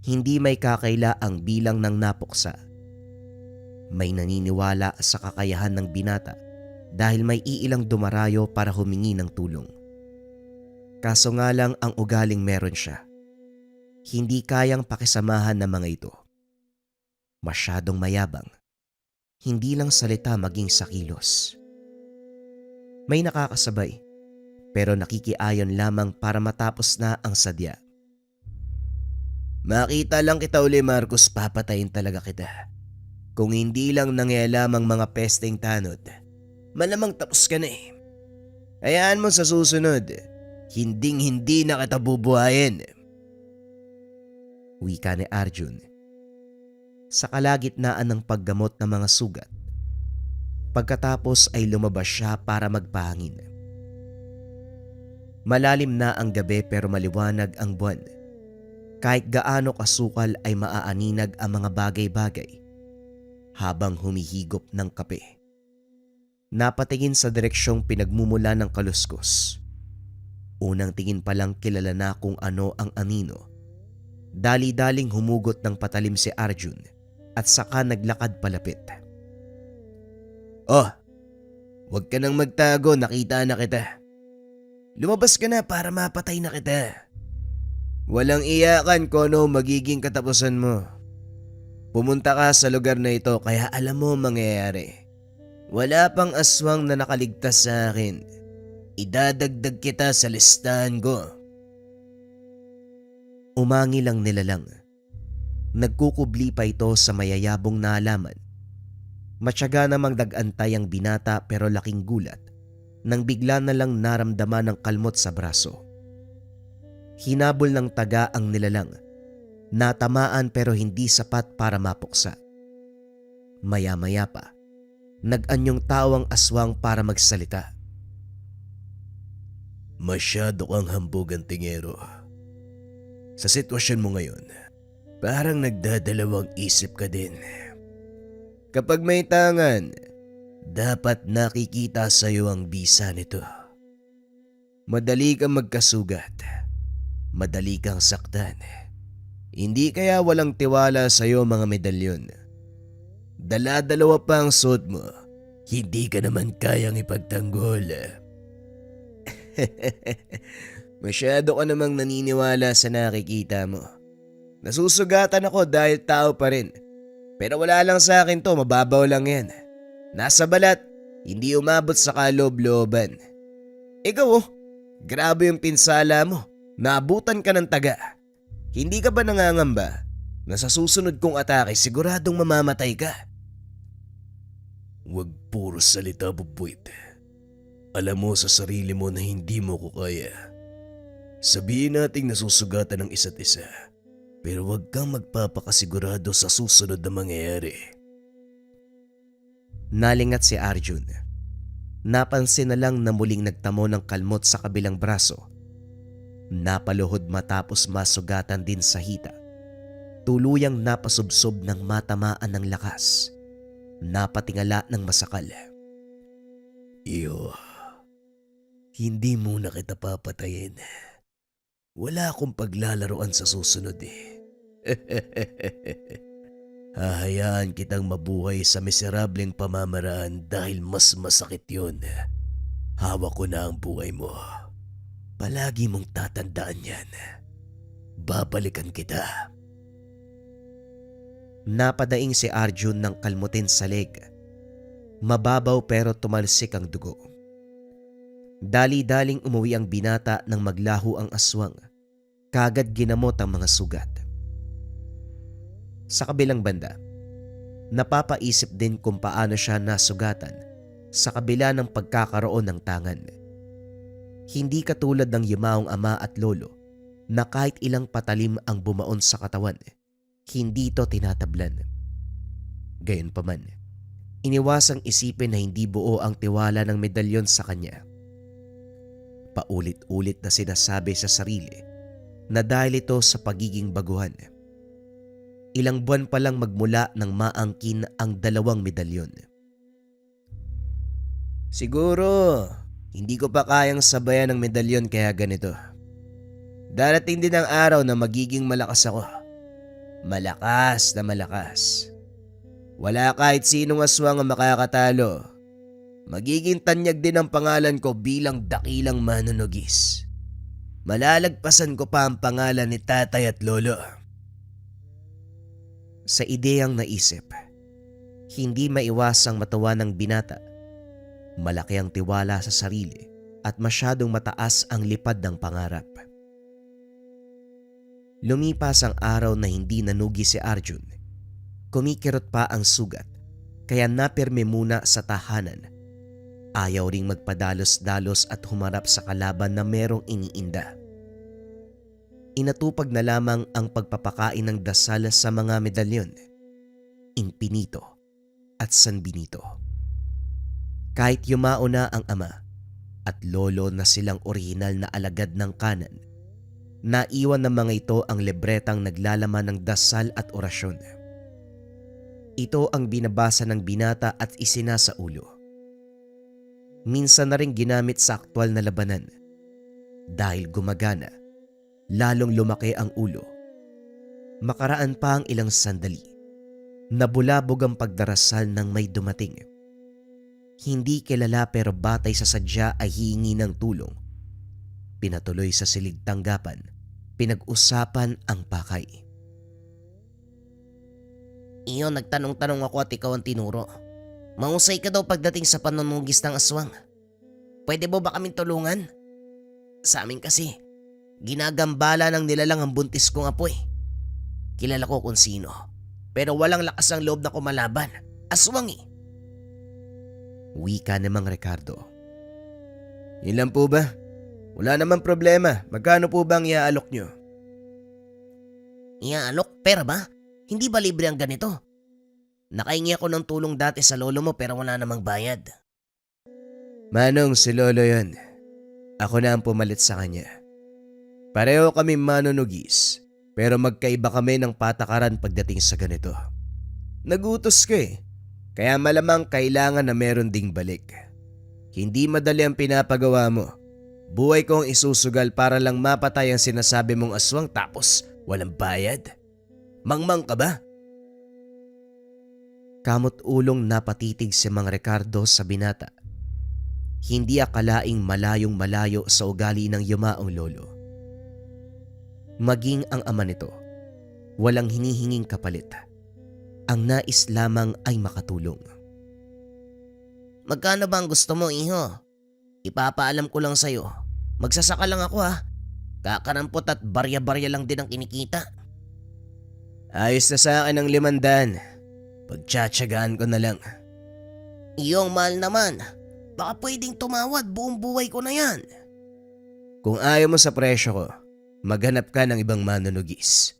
Speaker 1: Hindi may kakaila ang bilang ng napuksa. May naniniwala sa kakayahan ng binata dahil may iilang dumarayo para humingi ng tulong. Kaso nga lang ang ugaling meron siya. Hindi kayang pakisamahan ng mga ito. Masyadong mayabang. Hindi lang salita maging sa kilos. May nakakasabay, pero nakikiayon lamang para matapos na ang sadya.
Speaker 2: Makita lang kita uli, Marcus, papatayin talaga kita. Kung hindi lang nangyayamang mga pesteng tanod, malamang tapos ka na eh. Hayaan mo sa susunod, hinding-hindi na kita bubuhayin.
Speaker 1: Wika ni Arjun. Sa kalagitnaan ng paggamot ng mga sugat, pagkatapos ay lumabas siya para magpahangin. Malalim na ang gabi pero maliwanag ang buwan. Kahit gaano kasukal ay maaaninag ang mga bagay-bagay habang humihigop ng kape. Napatingin sa direksyong pinagmumula ng kaluskos. Unang tingin pa lang kilala na kung ano ang anino. Dali-daling humugot ng patalim si Arjun at saka naglakad palapit.
Speaker 2: Oh, huwag ka nang magtago, nakita na kita. Lumabas ka na para mapatay na kita. Walang iyakan kung ano magiging katapusan mo. Pumunta ka sa lugar na ito kaya alam mo mangyayari. Wala pang aswang na nakaligtas sa akin. Idadagdag kita sa listahan ko.
Speaker 1: Umangi lang nilalang. Nagkukubli pa ito sa mayayabong na halaman. Matyaga namang dagantay ang binata pero laking gulat nang bigla na lang naramdaman ng kalmot sa braso. Hinabol ng taga ang nilalang. Natamaan pero hindi sapat para mapuksa. Maya-maya pa, nag-anyong tao ang aswang para magsalita.
Speaker 2: Masyado kang hambog, antingero. Sa sitwasyon mo ngayon, parang nagdadalawang isip ka din. Kapag may tangan, dapat nakikita sa iyo ang bisa nito. Madali kang magkasugat. Madali kang saktan. Hindi kaya walang tiwala sa iyo mga medalyon. Dala-dalawa pa ang suot mo. Hindi ka naman kayang ipagtanggol. Masyado ka namang naniniwala sa nakikita mo. Nasusugatan ako dahil tao pa rin. Pero wala lang sa akin to, mababaw lang yan. Nasa balat, Hindi umabot sa kaloob-looban. Ikaw grabe yung pinsala mo. Naabutan ka ng taga. Hindi ka ba nangangamba na sa susunod kong atake siguradong mamamatay ka? Huwag puro salita, Bubuit. Alam mo sa sarili mo na hindi mo ko kaya. Sabihin nating nasusugatan ng isa't isa, pero huwag kang magpapakasigurado sa susunod na mangyayari.
Speaker 1: Nalingat si Arjun. Napansin na lang na muling nagtamo ng kalmot sa kabilang braso. Napaluhod matapos masugatan din sa hita. Tuluyang napasubsob ng matamaan ng lakas. Napatingala ng masakal.
Speaker 2: Iyo, hindi muna kita papatayin. Wala akong paglalaroan sa susunod Hahayaan kitang mabuhay sa miserableng pamamaraan dahil mas masakit yun. Hawak ko na ang buhay mo. Palagi mong tatandaan yan. Babalikan kita.
Speaker 1: Napadaing si Arjun ng kalmutin sa leg. Mababaw pero tumalsik ang dugo. Dali-daling umuwi ang binata nang maglaho ang aswang. Kagad ginamot ang mga sugat. Sa kabilang banda, napapaisip din kung paano siya nasugatan sa kabila ng pagkakaroon ng tangan. Hindi katulad ng yumaong ama at lolo na kahit ilang patalim ang bumaon sa katawan, hindi ito tinatablan. Gayunpaman, iniwasang isipin na hindi buo ang tiwala ng medalyon sa kanya. Paulit-ulit na sinasabi sa sarili na dahil ito sa pagiging baguhan. Ilang buwan pa lang magmula nang maangkin ang 2 medalyon.
Speaker 2: Siguro, hindi ko pa kayang sabayan ng medalyon kaya ganito. Darating din ang araw na magiging malakas ako. Malakas na malakas. Wala kahit sinong aswang ang makakatalo. Magiging tanyag din ang pangalan ko bilang dakilang manunugis. Malalagpasan ko pa ang pangalan ni tatay at lolo.
Speaker 1: Sa ideyang naisip, hindi maiwasang matawa ng binata. Malaki ang tiwala sa sarili at masyadong mataas ang lipad ng pangarap. Lumipas ang araw na hindi nanugi si Arjun. Kumikirot pa ang sugat kaya napirme muna sa tahanan. Ayaw ring magpadalos-dalos at humarap sa kalaban na merong iniinda. Inatupag na lamang ang pagpapakain ng dasal sa mga medalyon, Infinito at San Benito. Kahit yumao na ang ama at lolo na silang orihinal na alagad ng kanan, naiwan ng mga ito ang libretang naglalaman ng dasal at orasyon. Ito ang binabasa ng binata at isinasa ulo. Minsan na rin ginamit sa aktwal na labanan. Dahil gumagana, lalong lumaki ang ulo. Makaraan pa ang ilang sandali. Nabulabog ang pagdarasal ng may dumating. Hindi kilala pero batay sa sadya ay hihingi ng tulong. Pinatuloy sa silid tanggapan. Pinag-usapan ang pakay.
Speaker 3: Iyo, nagtanong-tanong ako at ikaw ang tinuro. Mahusay ka daw pagdating sa panunugis ng aswang. Pwede mo ba kaming tulungan? Sa amin kasi, ginagambala ng nilalang ang buntis kong apoy. Kilala ko kung sino, pero walang lakas ang loob na kumalaban. Aswang
Speaker 1: Wika namang Ricardo.
Speaker 2: Yun lang po ba? Wala namang problema. Magkano po ba ang iaalok nyo?
Speaker 3: Iaalok, pera ba? Hindi ba libre ang ganito? Nakahingi ako ng tulong dati sa lolo mo pero wala namang bayad.
Speaker 2: Manong, si lolo yun. Ako na ang pumalit sa kanya. Pareho kami manunugis, pero magkaiba kami ng patakaran pagdating sa ganito. Nagutos ka kaya malamang kailangan na meron ding balik. Hindi madali ang pinapagawa mo. Buhay kong isusugal para lang mapatay ang sinasabi mong aswang tapos walang bayad. Mangmang ka ba?
Speaker 1: Kamot ulong napatitig si Mang Ricardo sa binata. Hindi akalaing malayong malayo sa ugali ng yumaong lolo. Maging ang ama nito, walang hinihinging kapalit. Ang nais lamang ay makatulong.
Speaker 3: Magkano ba ang gusto mo, iho? Ipapaalam ko lang sa'yo. Magsasaka lang ako ha. Kakarampot at barya-barya lang din ang kinikita.
Speaker 2: Ayos na sa akin ang 500. Pagtsatsagaan ko na lang.
Speaker 3: Iyong mahal naman. Baka pwedeng tumawad, buong buhay ko na yan.
Speaker 2: Kung ayaw mo sa presyo ko, maghanap ka ng ibang manunugis.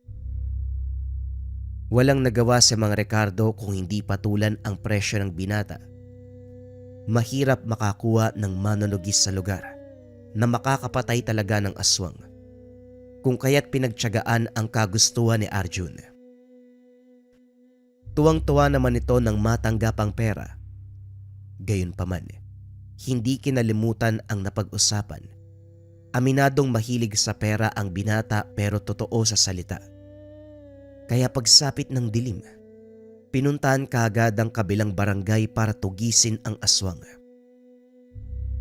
Speaker 1: Walang nagawa si Mang Ricardo kung hindi patulan ang presyo ng binata. Mahirap makakuha ng manunugis sa lugar na makakapatay talaga ng aswang, kung kaya't pinagtiyagaan ang kagustuhan ni Arjun. Tuwang-tuwa naman ito nang matanggap ang pera. Gayunpaman, hindi kinalimutan ang napag-usapan. Aminadong mahilig sa pera ang binata pero totoo sa salita. Kaya pagsapit ng dilim, pinuntahan kaagad ang kabilang barangay para tugisin ang aswang.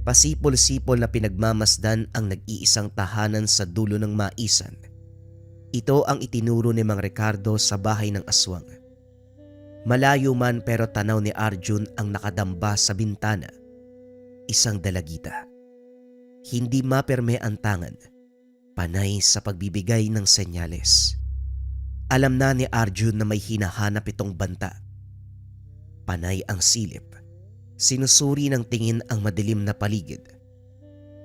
Speaker 1: Pasipol-sipol na pinagmamasdan ang nag-iisang tahanan sa dulo ng maisan. Ito ang itinuro ni Mang Ricardo sa bahay ng aswang. Malayo man pero tanaw ni Arjun ang nakadamba sa bintana. Isang dalagita. Hindi maperme ang tangan. Panay sa pagbibigay ng senyales. Alam na ni Arjun na may hinahanap itong banta. Panay ang silip. Sinusuri ng tingin ang madilim na paligid.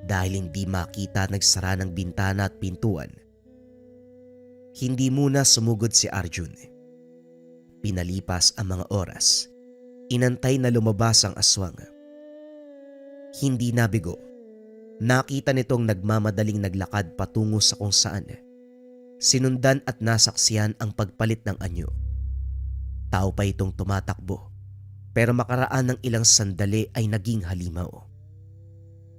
Speaker 1: Dahil hindi makita nagsara ng bintana at pintuan. Hindi muna sumugod si Arjun. Pinalipas ang mga oras. Inantay na lumabas ang aswang. Hindi nabigo. Nakita nitong nagmamadaling naglakad patungo sa kung saan. Sinundan at nasaksihan ang pagpalit ng anyo. Tao pa itong tumatakbo, pero makaraan ng ilang sandali ay naging halimaw.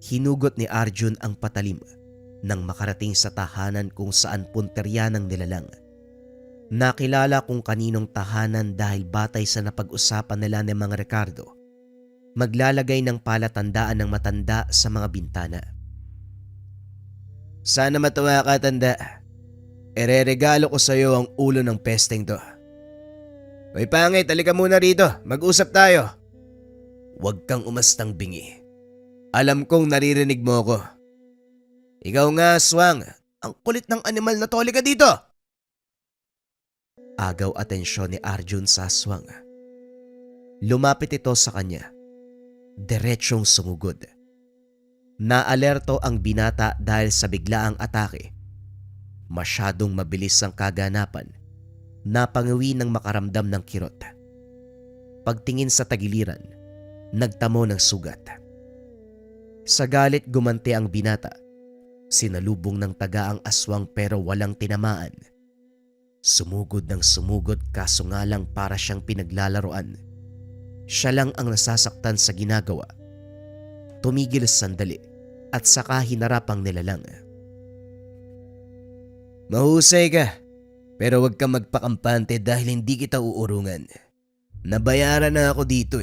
Speaker 1: Hinugot ni Arjun ang patalim nang makarating sa tahanan kung saan punterya ng nilalang. Nakilala kung kaninong tahanan dahil batay sa napag-usapan nila ni Mang Ricardo. Maglalagay ng palatandaan ng matanda sa mga bintana.
Speaker 2: Sana matuwa ka, tanda. Ereregalo ko sa iyo ang ulo ng pesteng to. Hoy pangit, halika muna rito. Mag-usap tayo. Huwag kang umastang bingi. Alam kong naririnig mo ko. Ikaw nga, aswang. Ang kulit ng animal na to, halika dito.
Speaker 1: Agaw atensyon ni Arjun sa aswang. Lumapit ito sa kanya. Diretsyong sumugod. Naalerto ang binata dahil sa biglaang atake. Masyadong mabilis ang kaganapan. Napangawi ng makaramdam ng kirot. Pagtingin sa tagiliran, nagtamo ng sugat. Sa galit gumanti ang binata. Sinalubong ng taga ang aswang pero walang tinamaan. Sumugod ng sumugod kaso nga lang para siyang pinaglalaroan. Siya lang ang nasasaktan sa ginagawa. Tumigil sandali at saka hinarap ang nilalang.
Speaker 2: Mahusay ka, pero huwag kang magpakampante dahil hindi kita uurungan. Nabayaran na ako dito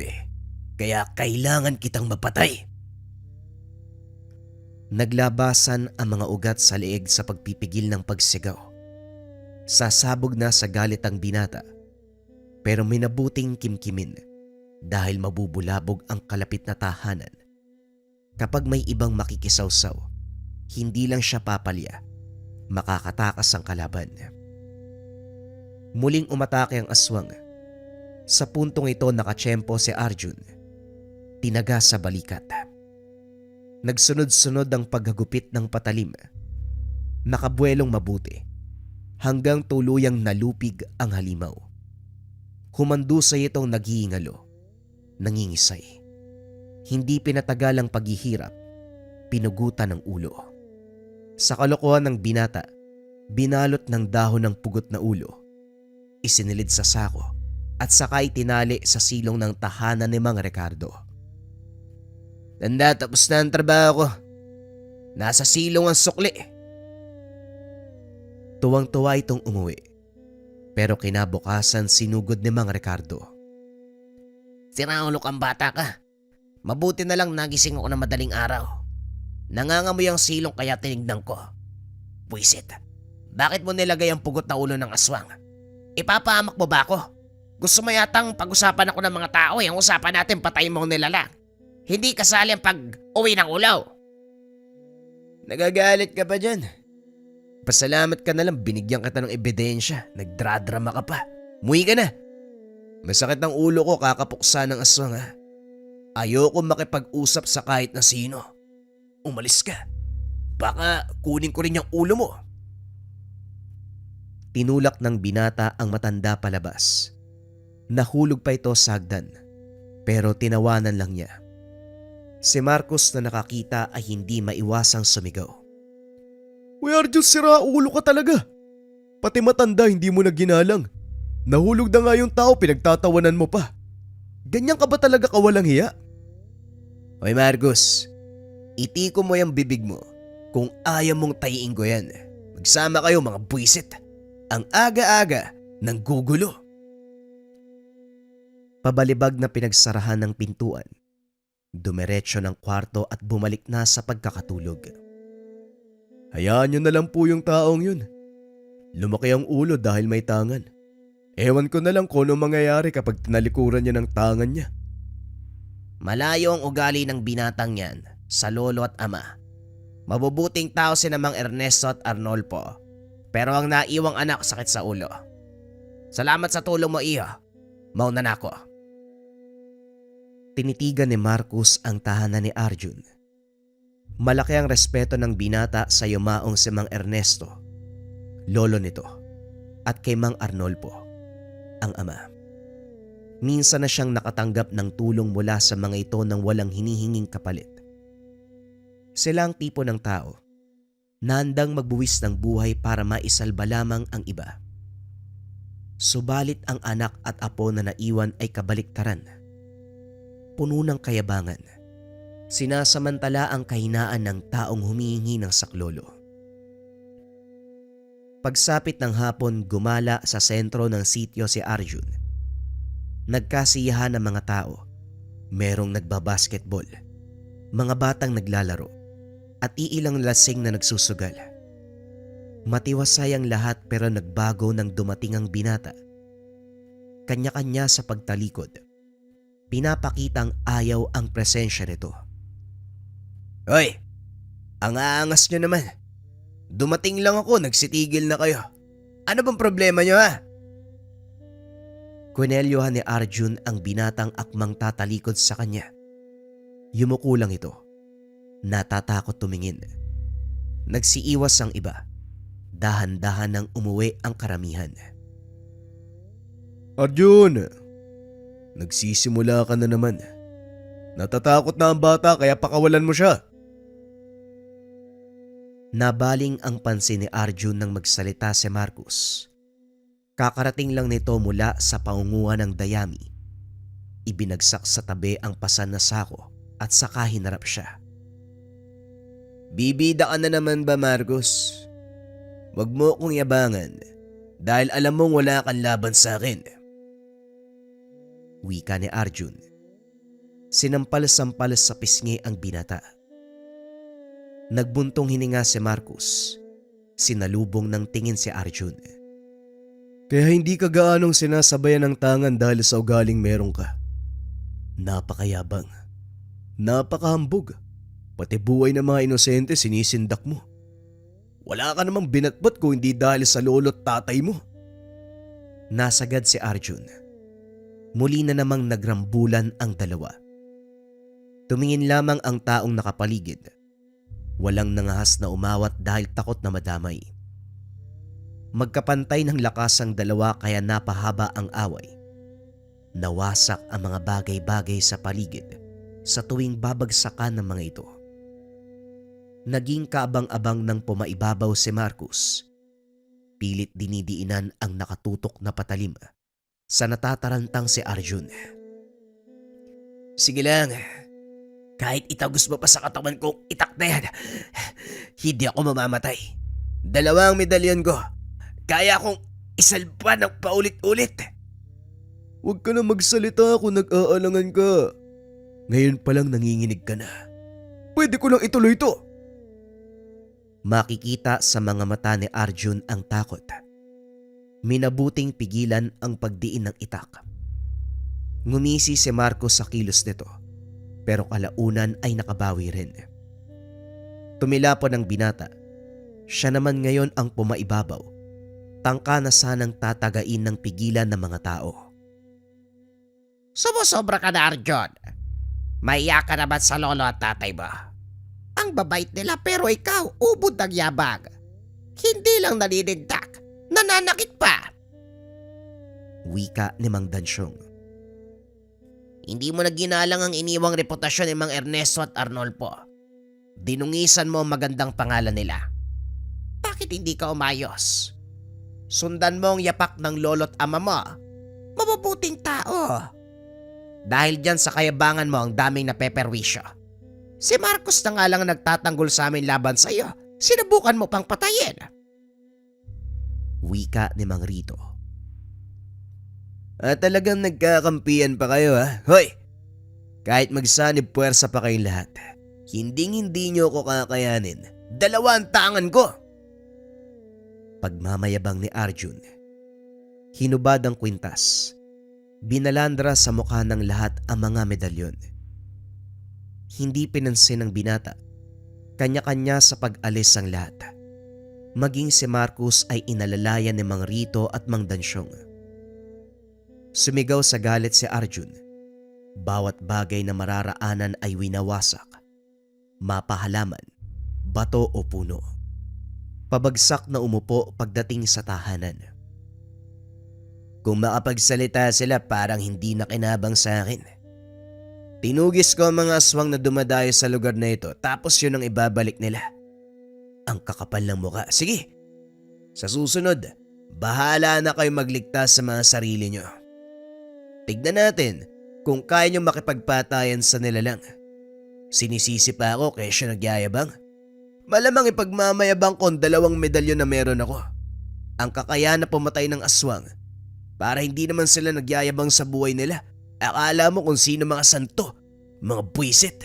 Speaker 2: kaya kailangan kitang mapatay.
Speaker 1: Naglabasan ang mga ugat sa leeg sa pagpipigil ng pagsigaw. Sasabog na sa galit ang binata, pero minabuting kimkimin dahil mabubulabog ang kalapit na tahanan. Kapag may ibang makikisawsaw, hindi lang siya papalya, makakatakas ang kalaban. Muling umatake ang aswang. Sa puntong ito nakatsyempo si Arjun. Tinaga sa balikat. Nagsunod-sunod ang paghagupit ng patalim. Nakabuelong mabuti hanggang tuluyang nalupig ang halimaw. Humandusay itong naghihingalo, nangingisay. Hindi pinatagal ang paghihirap, pinugutan ng ulo. Sa kalokohan ng binata, binalot ng dahon ng pugot na ulo, isinilid sa sako at saka itinali sa silong ng tahanan ni Mang Ricardo.
Speaker 2: Tanda, tapos na ang trabaho ko. Nasa silong ang sukli.
Speaker 1: Tuwang-tuwa itong umuwi, pero kinabukasan sinugod ni Mang Ricardo.
Speaker 3: Siraulo kang bata ka. Mabuti na lang nagising ako na madaling araw. Nangangamoy ang silong kaya tinignan ko. Buisit, bakit mo nilagay ang pugot na ulo ng aswang? Ipapahamak mo ba ako? Gusto mo yatang pag-usapan ako ng mga tao ang usapan natin patayin mo ang nilalang. Hindi kasali ang pag-uwi ng ulaw.
Speaker 2: Nagagalit ka pa dyan. Pasalamat ka na lang binigyan kita ng ebidensya. Nagdradrama ka pa. Muwi ka na. Masakit ang ulo ko kakapuksa ng aswang ha. Ayoko makipag-usap sa kahit na sino. Umalis ka. Baka kunin ko rin yung ulo mo.
Speaker 1: Tinulak ng binata ang matanda palabas. Nahulog pa ito sa hagdan, pero tinawanan lang niya. Si Marcos na nakakita ay hindi maiwasang sumigaw.
Speaker 2: Uy Arjun, sira ulo ka talaga. Pati matanda hindi mo na ginalang. Nahulog na nga yung tao, pinagtatawanan mo pa. Ganyan ka ba talaga kawalang hiya? Hoy Marcos, itiko mo yung bibig mo kung ayaw mong tayiin ko yan. Magsama kayo mga buwisit. Ang aga-aga ng gugulo.
Speaker 1: Pabalibag na pinagsarahan ng pintuan. Dumiretso ng kwarto at bumalik na sa pagkakatulog.
Speaker 2: Hayaan nyo na lang po yung taong yun. Lumaki ang ulo dahil may tangan. Ewan ko na lang kung ano mangyayari kapag tinalikuran niya ng tangan niya.
Speaker 3: Malayo ang ugali ng binatang yan sa lolo at ama. Mabubuting tao si namang Ernesto at Arnolfo. Pero ang naiwang anak sakit sa ulo. Salamat sa tulong mo, Iho. Mauna na ako.
Speaker 1: Tinitigan ni Marcos ang tahanan ni Arjun. Malaki ang respeto ng binata sa yumaong si Mang Ernesto, lolo nito, at kay Mang Arnolfo, ang ama. Minsan na siyang nakatanggap ng tulong mula sa mga ito nang walang hinihinging kapalit. Sila ang tipo ng tao na handang magbuwis ng buhay para maisalba lamang ang iba. Subalit ang anak at apo na naiwan ay kabaliktaran. Puno ng kayabangan. Sinasamantala ang kahinaan ng taong humihingi ng saklolo. Pagsapit ng hapon, gumala sa sentro ng sitio si Arjun. Nagkasiyahan ng mga tao. Merong nagbabasketball, mga batang naglalaro, at iilang lasing na nagsusugal. Matiwasay ang lahat pero nagbago nang dumating ang binata. Kanya-kanya sa pagtalikod. Pinapakitang ayaw ang presensya nito.
Speaker 2: Hoy, ang aangas nyo naman. Dumating lang ako, nagsitigil na kayo. Ano bang problema nyo ha?
Speaker 1: Kunelyohan ni Arjun ang binatang akmang tatalikod sa kanya. Yumuko lang ito. Natatakot tumingin. Nagsiiwas ang iba. Dahan-dahan nang umuwi ang karamihan.
Speaker 2: Arjun, nagsisimula ka na naman. Natatakot na ang bata kaya pakawalan mo siya.
Speaker 1: Nabaling ang pansin ni Arjun nang magsalita si Marcos. Kakarating lang nito mula sa paunguhan ng dayami. Ibinagsak sa tabi ang pasan na sako at saka hinarap siya.
Speaker 2: Bibida ka na naman ba Marcos? Huwag mo akong yabangan dahil alam mong wala kang laban sa akin.
Speaker 1: Wika ni Arjun. Sinampal-sampal sa pisngi ang binata. Nagbuntong hininga si Marcos. Sinalubong ng tingin si Arjun.
Speaker 2: Kaya hindi ka gaanong sinasabayan ng tangan dahil sa ugaling meron ka.
Speaker 1: Napakayabang.
Speaker 2: Napakahambog. Pati buhay ng mga inosente sinisindak mo. Wala ka namang binatbat ko hindi dahil sa lolo't tatay mo.
Speaker 1: Nasagad si Arjun. Muli na namang nagrambulan ang dalawa. Tumingin lamang ang taong nakapaligid. Walang nangahas na umawat dahil takot na madamay. Magkapantay ng lakas ang dalawa kaya napahaba ang away. Nawasak ang mga bagay-bagay sa paligid sa tuwing babagsakan ng mga ito. Naging kaabang-abang nang pumaibabaw si Marcos. Pilit dinidiinan ang nakatutok na patalim sa natatarantang si Arjun.
Speaker 2: Sige lang. Kahit itagos mo pa sa katawan kong itak na yan, hindi ako mamamatay. 2 ang medalyon ko. Kaya akong isalba ng paulit-ulit. Huwag ka na magsalita kung nag-aalangan ka. Ngayon pa lang nanginginig ka na. Pwede ko lang ituloy to.
Speaker 1: Makikita sa mga mata ni Arjun ang takot. Minabuting pigilan ang pagdiin ng itak. Ngumisi si Marcos sa kilos nito. pero kalaunan ay nakabawi rin. Tumilapon ang binata. Siya naman ngayon ang pumaibabaw. Tangka na sanang tatagain ng pigilan ng mga tao.
Speaker 3: Sumusobra ka na, Arjon. Maiyak ka naman sa lolo at tatay mo. Ang babait nila pero ikaw, ubod ng yabang. Hindi lang naninindak, nananakit pa.
Speaker 1: Wika ni Mang Dansyong.
Speaker 3: Hindi mo na ginalang ang iniwang reputasyon ni Mang Ernesto at Arnolfo. Dinungisan mo ang magandang pangalan nila. Bakit hindi ka umayos? Sundan mo ang yapak ng lolo't ama mo. Mabubuting tao. Dahil dyan sa kayabangan mo ang daming napeperwisyo. Si Marcos na nga lang nagtatanggol sa amin laban sa iyo. Sinubukan mo pang patayin.
Speaker 1: Wika ni Mang Rito.
Speaker 2: Talagang nagkakampiyan pa kayo ha? Hoy! Kahit magsanib puwersa pa kayong lahat, hindi nyo ko kakayanin. 2 ang tangan ko!
Speaker 1: Pagmamayabang ni Arjun. Hinubad ang kwintas. Binalandra sa mukha ng lahat ang mga medalyon. Hindi pinansin ng binata. Kanya-kanya sa pag-alis ang lahat. Maging si Marcos ay inalalayan ni Mang Rito at Mang Dansyong. Sumigaw sa galit si Arjun. Bawat bagay na mararaanan ay winawasak. Mapahalaman, bato o puno. Pabagsak na umupo pagdating sa tahanan.
Speaker 2: Kung makapagsalita sila parang hindi nakinabang sa akin. Tinugis ko ang mga aswang na dumadayo sa lugar na ito tapos yun ang ibabalik nila. Ang kakapal ng muka. Sige, sa susunod, bahala na kayo magligtas sa mga sarili nyo. Tignan natin kung kaya nyo makipagpatayan sa nilalang. Sinisisi pa ako kaya siya nagyayabang. Malamang ipagmamayabang ko ang 2 medalyon na meron ako. Ang kakayahan na pumatay ng aswang para hindi naman sila nagyayabang sa buhay nila. Akala mo kung sino mga santo, mga buwisit.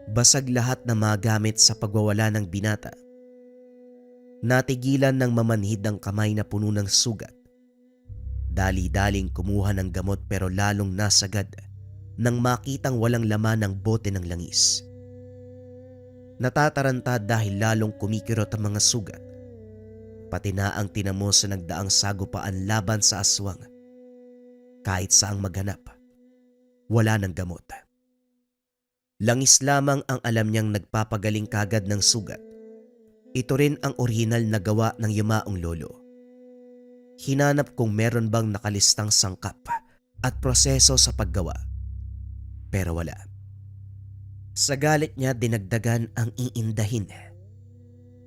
Speaker 1: Basag lahat na magamit sa pagwawala ng binata. Natigilan ng mamanhid ang kamay na puno ng sugat. Dali-daling kumuha ng gamot pero lalong nasagad nang makitang walang laman ng bote ng langis. Natataranta dahil lalong kumikirot ang mga sugat. Pati na ang tinamo sa nagdaang sagupaan laban sa aswang. Kahit saang maghanap, wala ng gamot. Langis lamang ang alam niyang nagpapagaling kagad ng sugat. Ito rin ang orihinal na gawa ng yumaong lolo. Hinanap kung meron bang nakalistang sangkap at proseso sa paggawa. Pero wala. Sa galit niya dinagdagan ang iindahin.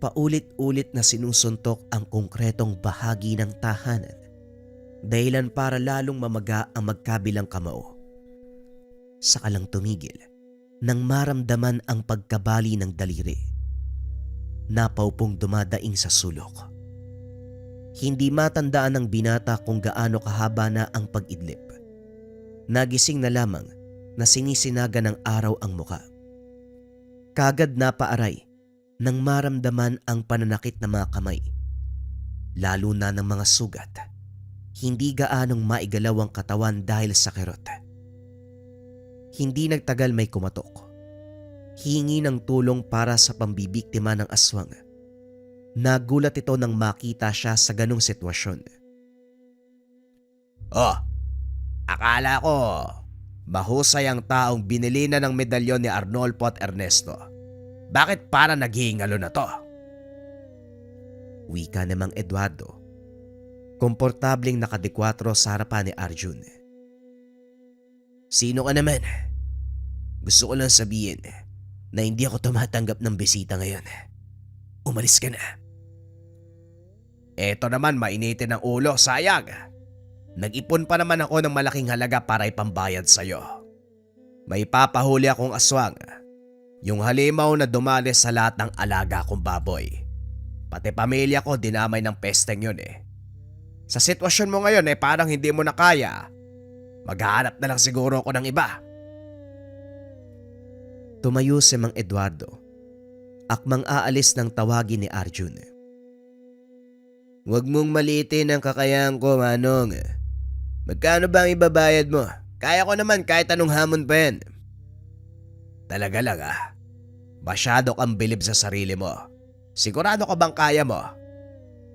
Speaker 1: Paulit-ulit na sinusuntok ang konkretong bahagi ng tahanan. Dahilan para lalong mamaga ang magkabilang kamao. Saka lang tumigil nang maramdaman ang pagkabali ng daliri. Napaw pong dumadaing sa sulok. Hindi matandaan ng binata kung gaano kahaba na ang pag-idlip. Nagising na lamang na sinisinaga ng araw ang muka. Kagad napaaray nang maramdaman ang pananakit ng mga kamay. Lalo na ng mga sugat. Hindi gaanong maigalaw ang katawan dahil sa kirot. Hindi nagtagal may kumatok. Hingi ng tulong para sa pambibiktima ng aswang. Nagulat ito nang makita siya sa ganong sitwasyon.
Speaker 2: Oh, akala ko mahusay ang taong binili na ng medalyon ni Arnolfo at Ernesto. Bakit para naghihingalo na to?
Speaker 1: Wika ni Mang Eduardo. Komportabling nakadikwatro sa harapan ni Arjun.
Speaker 2: Sino ka naman? Gusto ko lang sabihin na hindi ako tumatanggap ng bisita ngayon. Umalis ka na. Eto naman mainitin ang ulo, sayang. Nag-ipon pa naman ako ng malaking halaga para ipambayad sa'yo. May papahuli akong aswang. Yung halimaw na dumali sa lahat ng alaga kong baboy. Pati pamilya ko dinamay ng pesteng yun eh. Sa sitwasyon mo ngayon parang hindi mo na kaya. Maghahanap na lang siguro ako ng iba.
Speaker 1: Tumayo si Mang Eduardo. Akmang aalis ng tawagin ni Arjun.
Speaker 2: Huwag mong maliitin ang kakayahan ko, Manong. Magkano ba ang ibabayad mo? Kaya ko naman kahit anong hamon pa yan. Talaga lang ah. Masyado kang bilib sa sarili mo. Sigurado ka bang kaya mo?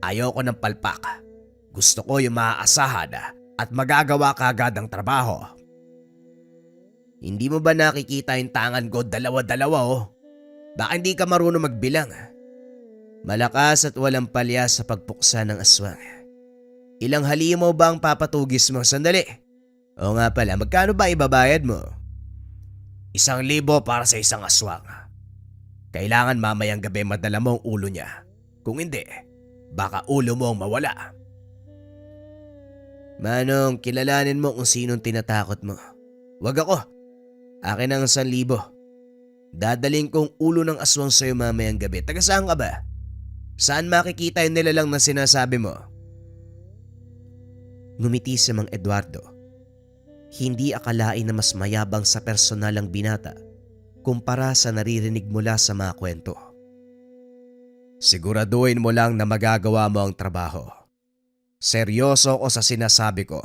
Speaker 2: Ayoko ng palpak. Gusto ko yung maaasahan at magagawa ka agad ang trabaho. Hindi mo ba nakikita yung tangan ko dalawa-dalawa oh? Baka hindi ka marunong magbilang. Malakas at walang palya sa pagpuksa ng aswang. Ilang halimaw ba ang papatugis mo? Sandali. Oo nga pala, magkano ba ibabayad mo? 1,000 para sa isang aswang. Kailangan mamayang gabi madala mo ang ulo niya. Kung hindi, baka ulo mo ang mawala. Manong, kilalanin mo kung sinong tinatakot mo. Wag ako. Akin ang 1,000. Dadaling kong ulo ng aswang sa'yo mamayang gabi. Taga saan ka ba? Saan makikita yung nilalang na sinasabi mo?
Speaker 1: Ngumiti si Mang Eduardo. Hindi akalain na mas mayabang sa personalang binata kumpara sa naririnig mula sa mga kwento.
Speaker 2: Siguraduhin mo lang na magagawa mo ang trabaho. Seryoso ko sa sinasabi ko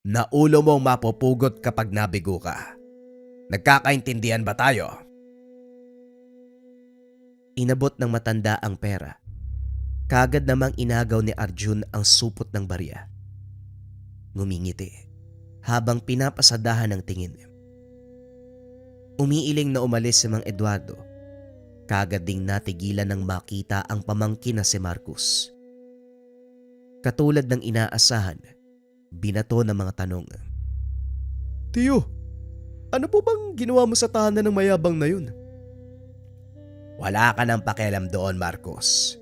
Speaker 2: na ulo mong mapupugot kapag nabigo ka. Nagkakaintindihan ba tayo?
Speaker 1: Inabot ng matanda ang pera. Kagad namang inagaw ni Arjun ang supot ng barya. Ngumingiti habang pinapasadahan ng tingin. Umiiling na umalis si Mang Eduardo. Kagad ding natigilan nang makita ang pamangkin na si Marcos. Katulad ng inaasahan, binato ng mga tanong.
Speaker 2: Tiyo, ano po bang ginawa mo sa tahanan ng mayabang na yun? Wala ka nang pakialam doon, Marcos.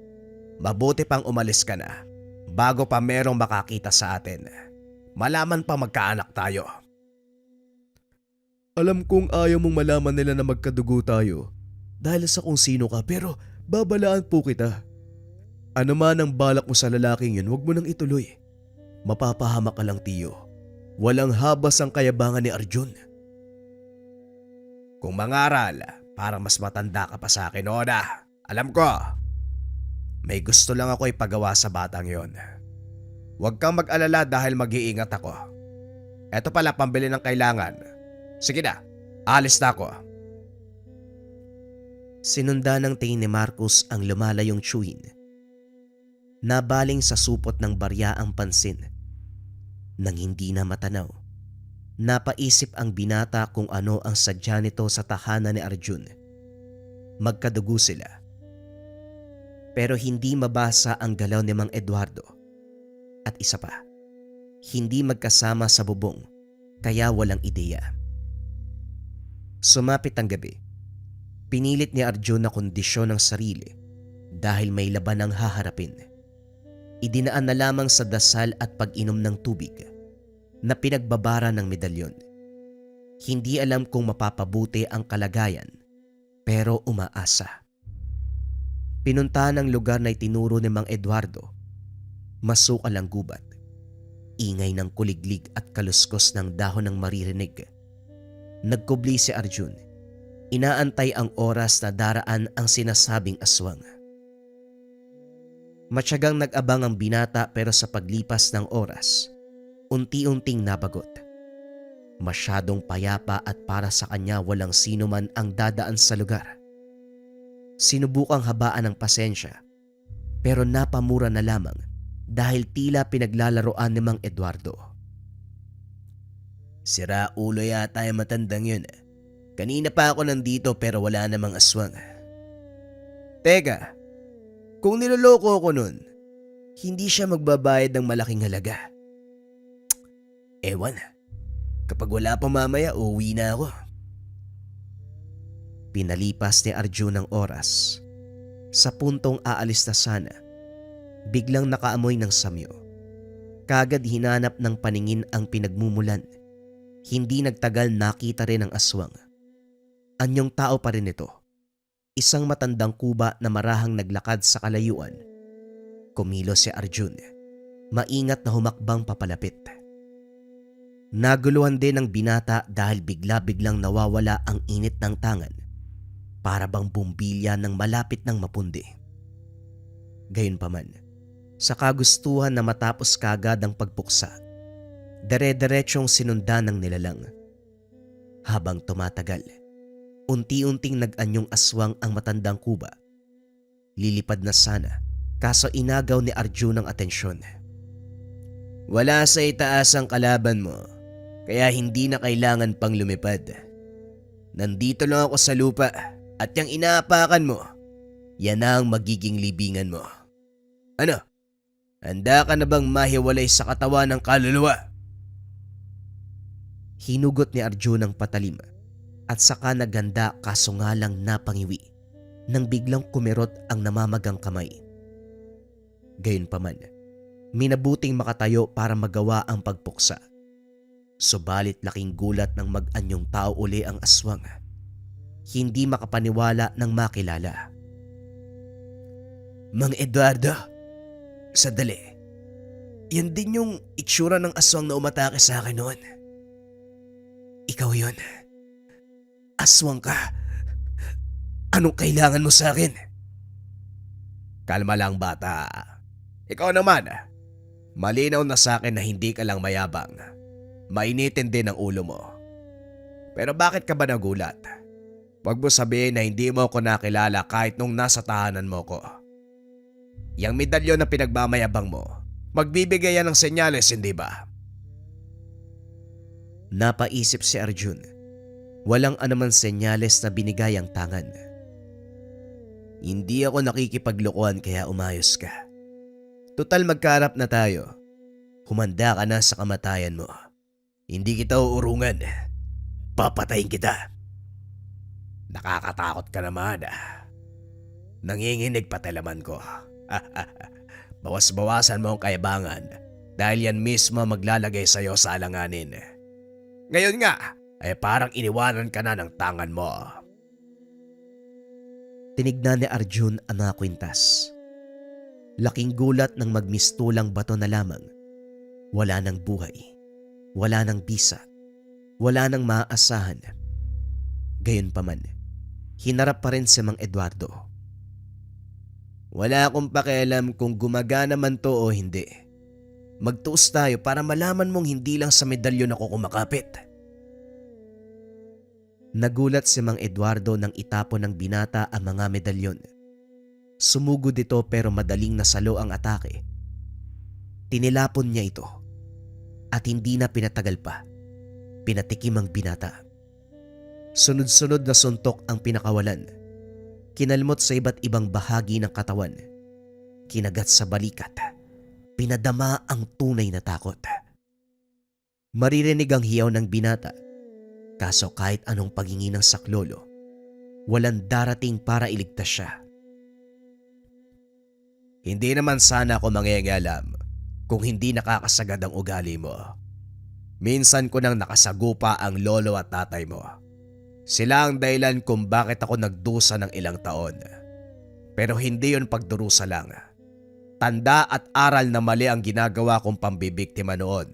Speaker 2: Mabuti pang umalis ka na bago pa merong makakita sa atin. Malaman pa magkaanak tayo. Alam kong ayaw mong malaman nila na magkadugo tayo dahil sa kung sino ka, pero babalaan po kita. Ano man ang balak mo sa lalaking yun, huwag mo nang ituloy. Mapapahamak ka lang, tiyo. Walang habas ang kayabangan ni Arjun. Kung mangaral, parang mas matanda ka pa sa akin, Oda. Alam ko. May gusto lang ako ipagawa sa batang yon. Huwag kang mag-alala dahil mag-iingat ako. Eto pala pambili ng kailangan. Sige na, alis na ako.
Speaker 1: Sinunda ng tingin ni Marcos ang lumalayong tsuhin. Nabaling sa supot ng barya ang pansin. Nang hindi na matanaw, napaisip ang binata kung ano ang sadya nito sa tahanan ni Arjun. Magkadugo sila. Pero hindi mabasa ang galaw ni Mang Eduardo. At isa pa, hindi magkasama sa bubong kaya walang ideya. Sumapit ang gabi. Pinilit ni Arjun na kondisyon ng sarili dahil may laban ang haharapin. Idinaan na lamang sa dasal at pag-inom ng tubig na pinagbabara ng medalyon. Hindi alam kung mapapabuti ang kalagayan pero umaasa. Pinunta ng lugar na itinuro ni Mang Eduardo. Masukal ang gubat. Ingay ng kuliglig at kaluskos ng dahon ng maririnig. Nagkubli si Arjun. Inaantay ang oras na daraan ang sinasabing aswang. Matyagang nag-abang ang binata pero sa paglipas ng oras, unti-unting nabagot. Masyadong payapa at para sa kanya walang sino man ang dadaan sa lugar. Sinubukang habaan ng pasensya pero napamura na lamang dahil tila pinaglalaroan ni Mang Eduardo.
Speaker 2: Sira ulo yata yung matandang yun. Kanina pa ako nandito pero wala namang aswang. Teka, kung niloloko ko nun, hindi siya magbabayad ng malaking halaga. Ewan, kapag wala pa mamaya, uuwi na ako.
Speaker 1: Pinalipas ni Arjun ng oras. Sa puntong aalis na sana, biglang nakaamoy ng samyo. Kagad hinanap ng paningin ang pinagmumulan. Hindi nagtagal nakita rin ang aswang. Anyong tao pa rin ito. Isang matandang kuba na marahang naglakad sa kalayuan. Kumilos si Arjun. Maingat na humakbang papalapit. Naguluhan din ang binata dahil bigla-biglang nawawala ang init ng tangan. Para bang bumbilya ng malapit ng mapundi. Gayunpaman, sa kagustuhan na matapos kagad ang pagpuksa, Dere-derechong sinundan ng nilalang. Habang tumatagal, unti-unting nag-anyong aswang ang matandang kuba. Lilipad na sana, kaso inagaw ni Arjun ang atensyon. Wala sa itaas ang kalaban mo, kaya hindi na kailangan pang lumipad. Nandito lang ako sa lupa at yung inaapakan mo, yan na ang magiging libingan mo. Ano? Handa ka na bang mahiwalay sa katawan ng kaluluwa? Hinugot ni Arjun ang patalim at saka naganda kaso nga lang napangiwi nang biglang kumirot ang namamagang kamay. Gayunpaman, minabuting makatayo para magawa ang pagpuksa. Subalit laking gulat ng mag-anyong tao uli ang aswang. Hindi makapaniwala ng makilala. Mang Eduardo, sadali. Yan din yung itsura ng aswang na umatake sa akin noon. Ikaw yun. Aswang ka. Anong kailangan mo sa akin?
Speaker 2: Kalma lang bata. Ikaw naman, malinaw na sa akin na hindi ka lang mayabang. Mainitin din ang ulo mo. Pero bakit ka ba nagulat? Huwag mo sabihin na hindi mo ako nakilala kahit nung nasa tahanan mo ko. Yang medalyon na pinagmamayabang mo, magbibigay yan ng senyales, hindi ba?
Speaker 1: Napaisip si Arjun. Walang anuman senyales na binigay ang tangan. Hindi ako nakikipaglokohan kaya umayos ka. Tutal magkaharap na tayo. Humanda ka na sa kamatayan mo. Hindi kita uurungan. Papatayin kita.
Speaker 2: Nakakatakot ka naman. Nanginginig pati laman ko. Bawas-bawasan mo ang kayabangan dahil yan mismo maglalagay sa'yo sa alanganin. Ngayon nga ay parang iniwanan ka na ng tangan mo.
Speaker 1: Tinignan ni Arjun ang mga kwintas. Laking gulat ng magmistulang bato na lamang. Wala nang buhay. Wala nang bisa. Wala nang maaasahan. Gayunpaman, hinarap pa rin si Mang Eduardo. Wala akong pakialam kung gumagana man to o hindi. Magtuos tayo para malaman mong hindi lang sa medalyon ako kumakapit. Nagulat si Mang Eduardo nang itapon ng binata ang mga medalyon. Sumugod ito pero madaling nasalo ang atake. Tinilapon niya ito at hindi na pinatagal pa. Pinatikim ang binata. Sunod-sunod na suntok ang pinakawalan. Kinalmot sa iba't ibang bahagi ng katawan. Kinagat sa balikat. Pinadama ang tunay na takot. Maririnig ang hiyaw ng binata. Kaso kahit anong paghingi ng saklolo, walang darating para iligtas siya.
Speaker 2: Hindi naman sana ako mangyayalam kung hindi nakakasagad ang ugali mo. Minsan ko nang nakasagupa ang lolo at tatay mo. Sila ang dahilan kung bakit ako nagdusa ng ilang taon. Pero hindi yon pagdurusa lang. Tanda at aral na mali ang ginagawa kong pambibiktima noon.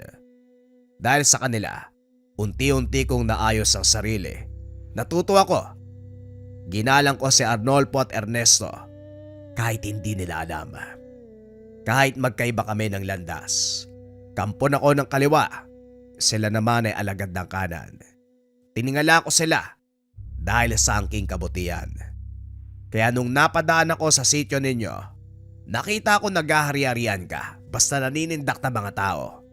Speaker 2: Dahil sa kanila, unti-unti kong naayos ang sarili. Natuto ako. Ginalang ko si Arnolfo at Ernesto kahit hindi nila alam. Kahit magkaiba kami ng landas. Kampon ako ng kaliwa. Sila naman ay alagad ng kanan. Tiningala ko sila dahil sa angking kabutihan. Kaya nung napadaan ako sa sityo ninyo, nakita ko naghahari-harian ka basta naninindak na mga tao.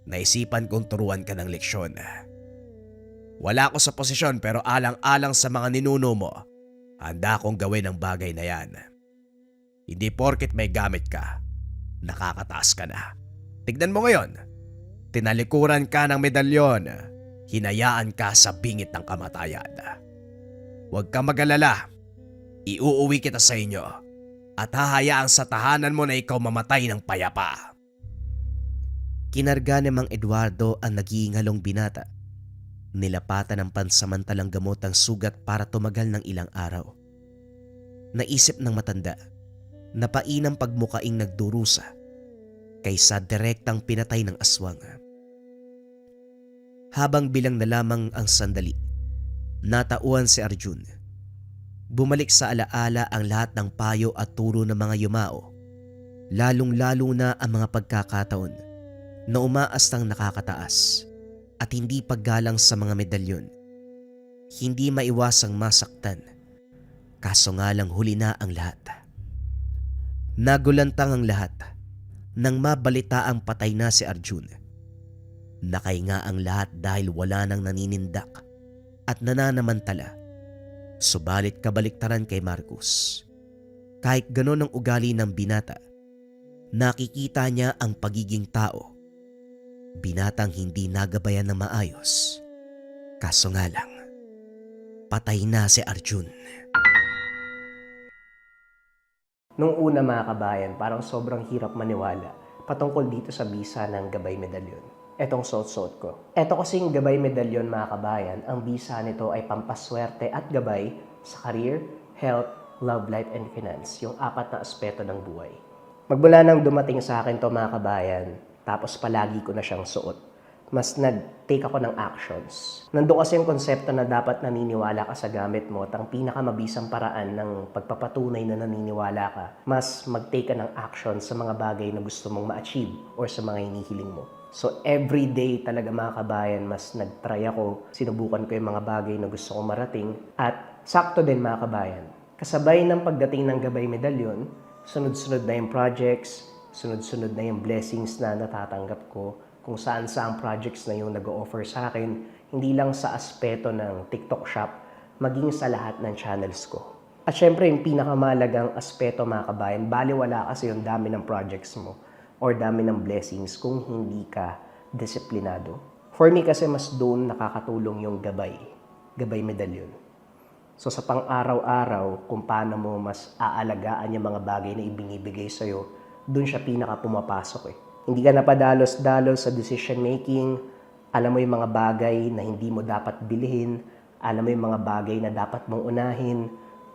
Speaker 2: Naisipan kong turuan ka ng leksyon. Wala ako sa posisyon pero alang-alang sa mga ninuno mo, handa akong gawin ang bagay na yan. Hindi porket may gamit ka, nakakataas ka na. Tignan mo ngayon, tinalikuran ka ng medalyon, hinayaan ka sa bingit ng kamatayan. Huwag ka mag-alala, iuuwi kita sa inyo at hahayaan sa tahanan mo na ikaw mamatay ng payapa.
Speaker 1: Kinarga ni Mang Eduardo ang nag-iingalong binata. Nilapatan ng pansamantalang gamot ang sugat para tumagal ng ilang araw. Naisip ng matanda, napainang pagmukaing nagdurusa kaysa direktang pinatay ng aswang. Habang bilang na lamang ang sandali, natauhan si Arjun. Bumalik sa alaala ang lahat ng payo at turo ng mga yumao, lalong-lalo na ang mga pagkakataon na umaastang nakakataas at hindi paggalang sa mga medalyon. Hindi maiwasang masaktan, kaso nga lang huli na ang lahat. Nagulantang ang lahat nang mabalita ang patay na si Arjun. Nakahinga ang lahat dahil wala nang naninindak at nananamantala. Subalit kabaliktaran kay Marcos. Kahit ganon ang ugali ng binata, nakikita niya ang pagiging tao. Binatang hindi nagabayan ng maayos. Kaso nga lang, patay na si Arjun.
Speaker 4: Nung una mga kabayan, parang sobrang hirap maniwala patungkol dito sa bisa ng Gabay Medalyon. Etong suot-suot ko. Eto kasing Gabay Medalyon mga kabayan, ang bisa nito ay pampaswerte at gabay sa career, health, love life, and finance. Yung 4 na aspeto ng buhay. Magmula nang dumating sa akin to mga kabayan, tapos palagi ko na siyang suot, mas nag-take ako ng actions. Nandun kasi yung konsepto na dapat naniniwala ka sa gamit mo at ang pinakamabisang paraan ng pagpapatunay na naniniwala ka, mas mag-take ka ng action sa mga bagay na gusto mong ma-achieve or sa mga hinihiling mo. So every day talaga mga kabayan, mas nag-try ako, sinubukan ko yung mga bagay na gusto kong marating at sakto din mga kabayan. Kasabay ng pagdating ng Gabay Medalyon, sunod-sunod na yung projects, sunod-sunod na yung blessings na natatanggap ko, kung saan-saan projects na yung nag-o-offer sa akin, hindi lang sa aspeto ng TikTok shop, maging sa lahat ng channels ko. At syempre, yung pinakamalagang aspeto mga kabayan, baliwala kasi yung dami ng projects mo or dami ng blessings kung hindi ka disiplinado. For me kasi mas doon nakakatulong yung Gabay Medalyon. So sa pang-araw-araw, kung paano mo mas aalagaan yung mga bagay na ibinibigay sa'yo, doon siya pinaka pumapasok eh. Hindi ka napadalos-dalos sa decision making, alam mo yung mga bagay na hindi mo dapat bilhin, alam mo yung mga bagay na dapat mong unahin,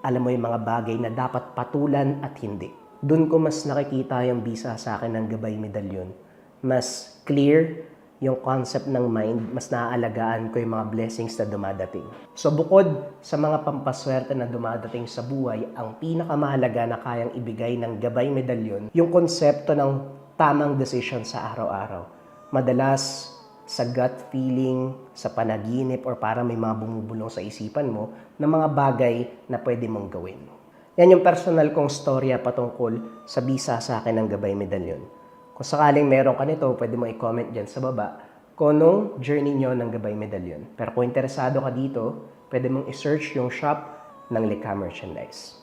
Speaker 4: alam mo yung mga bagay na dapat patulan at hindi. Doon ko mas nakikita yung bisa sa akin ng Gabay Medalyon. Mas clear yung concept ng mind, mas naaalagaan ko yung mga blessings na dumadating. So bukod sa mga pampaswerte na dumadating sa buhay, ang pinakamahalaga na kayang ibigay ng Gabay Medalyon, yung konsepto ng tamang decision sa araw-araw. Madalas, sa gut feeling, sa panaginip, or parang may mga bumubulong sa isipan mo na mga bagay na pwede mong gawin. Yan yung personal kong storya patungkol sa bisa sa akin ng Gabay Medalyon. Kung sakaling meron ka nito, pwede mo i-comment dyan sa baba kung anong journey nyo ng Gabay Medalyon. Pero kung interesado ka dito, pwede mong i-search yung shop ng Likha Merchandise.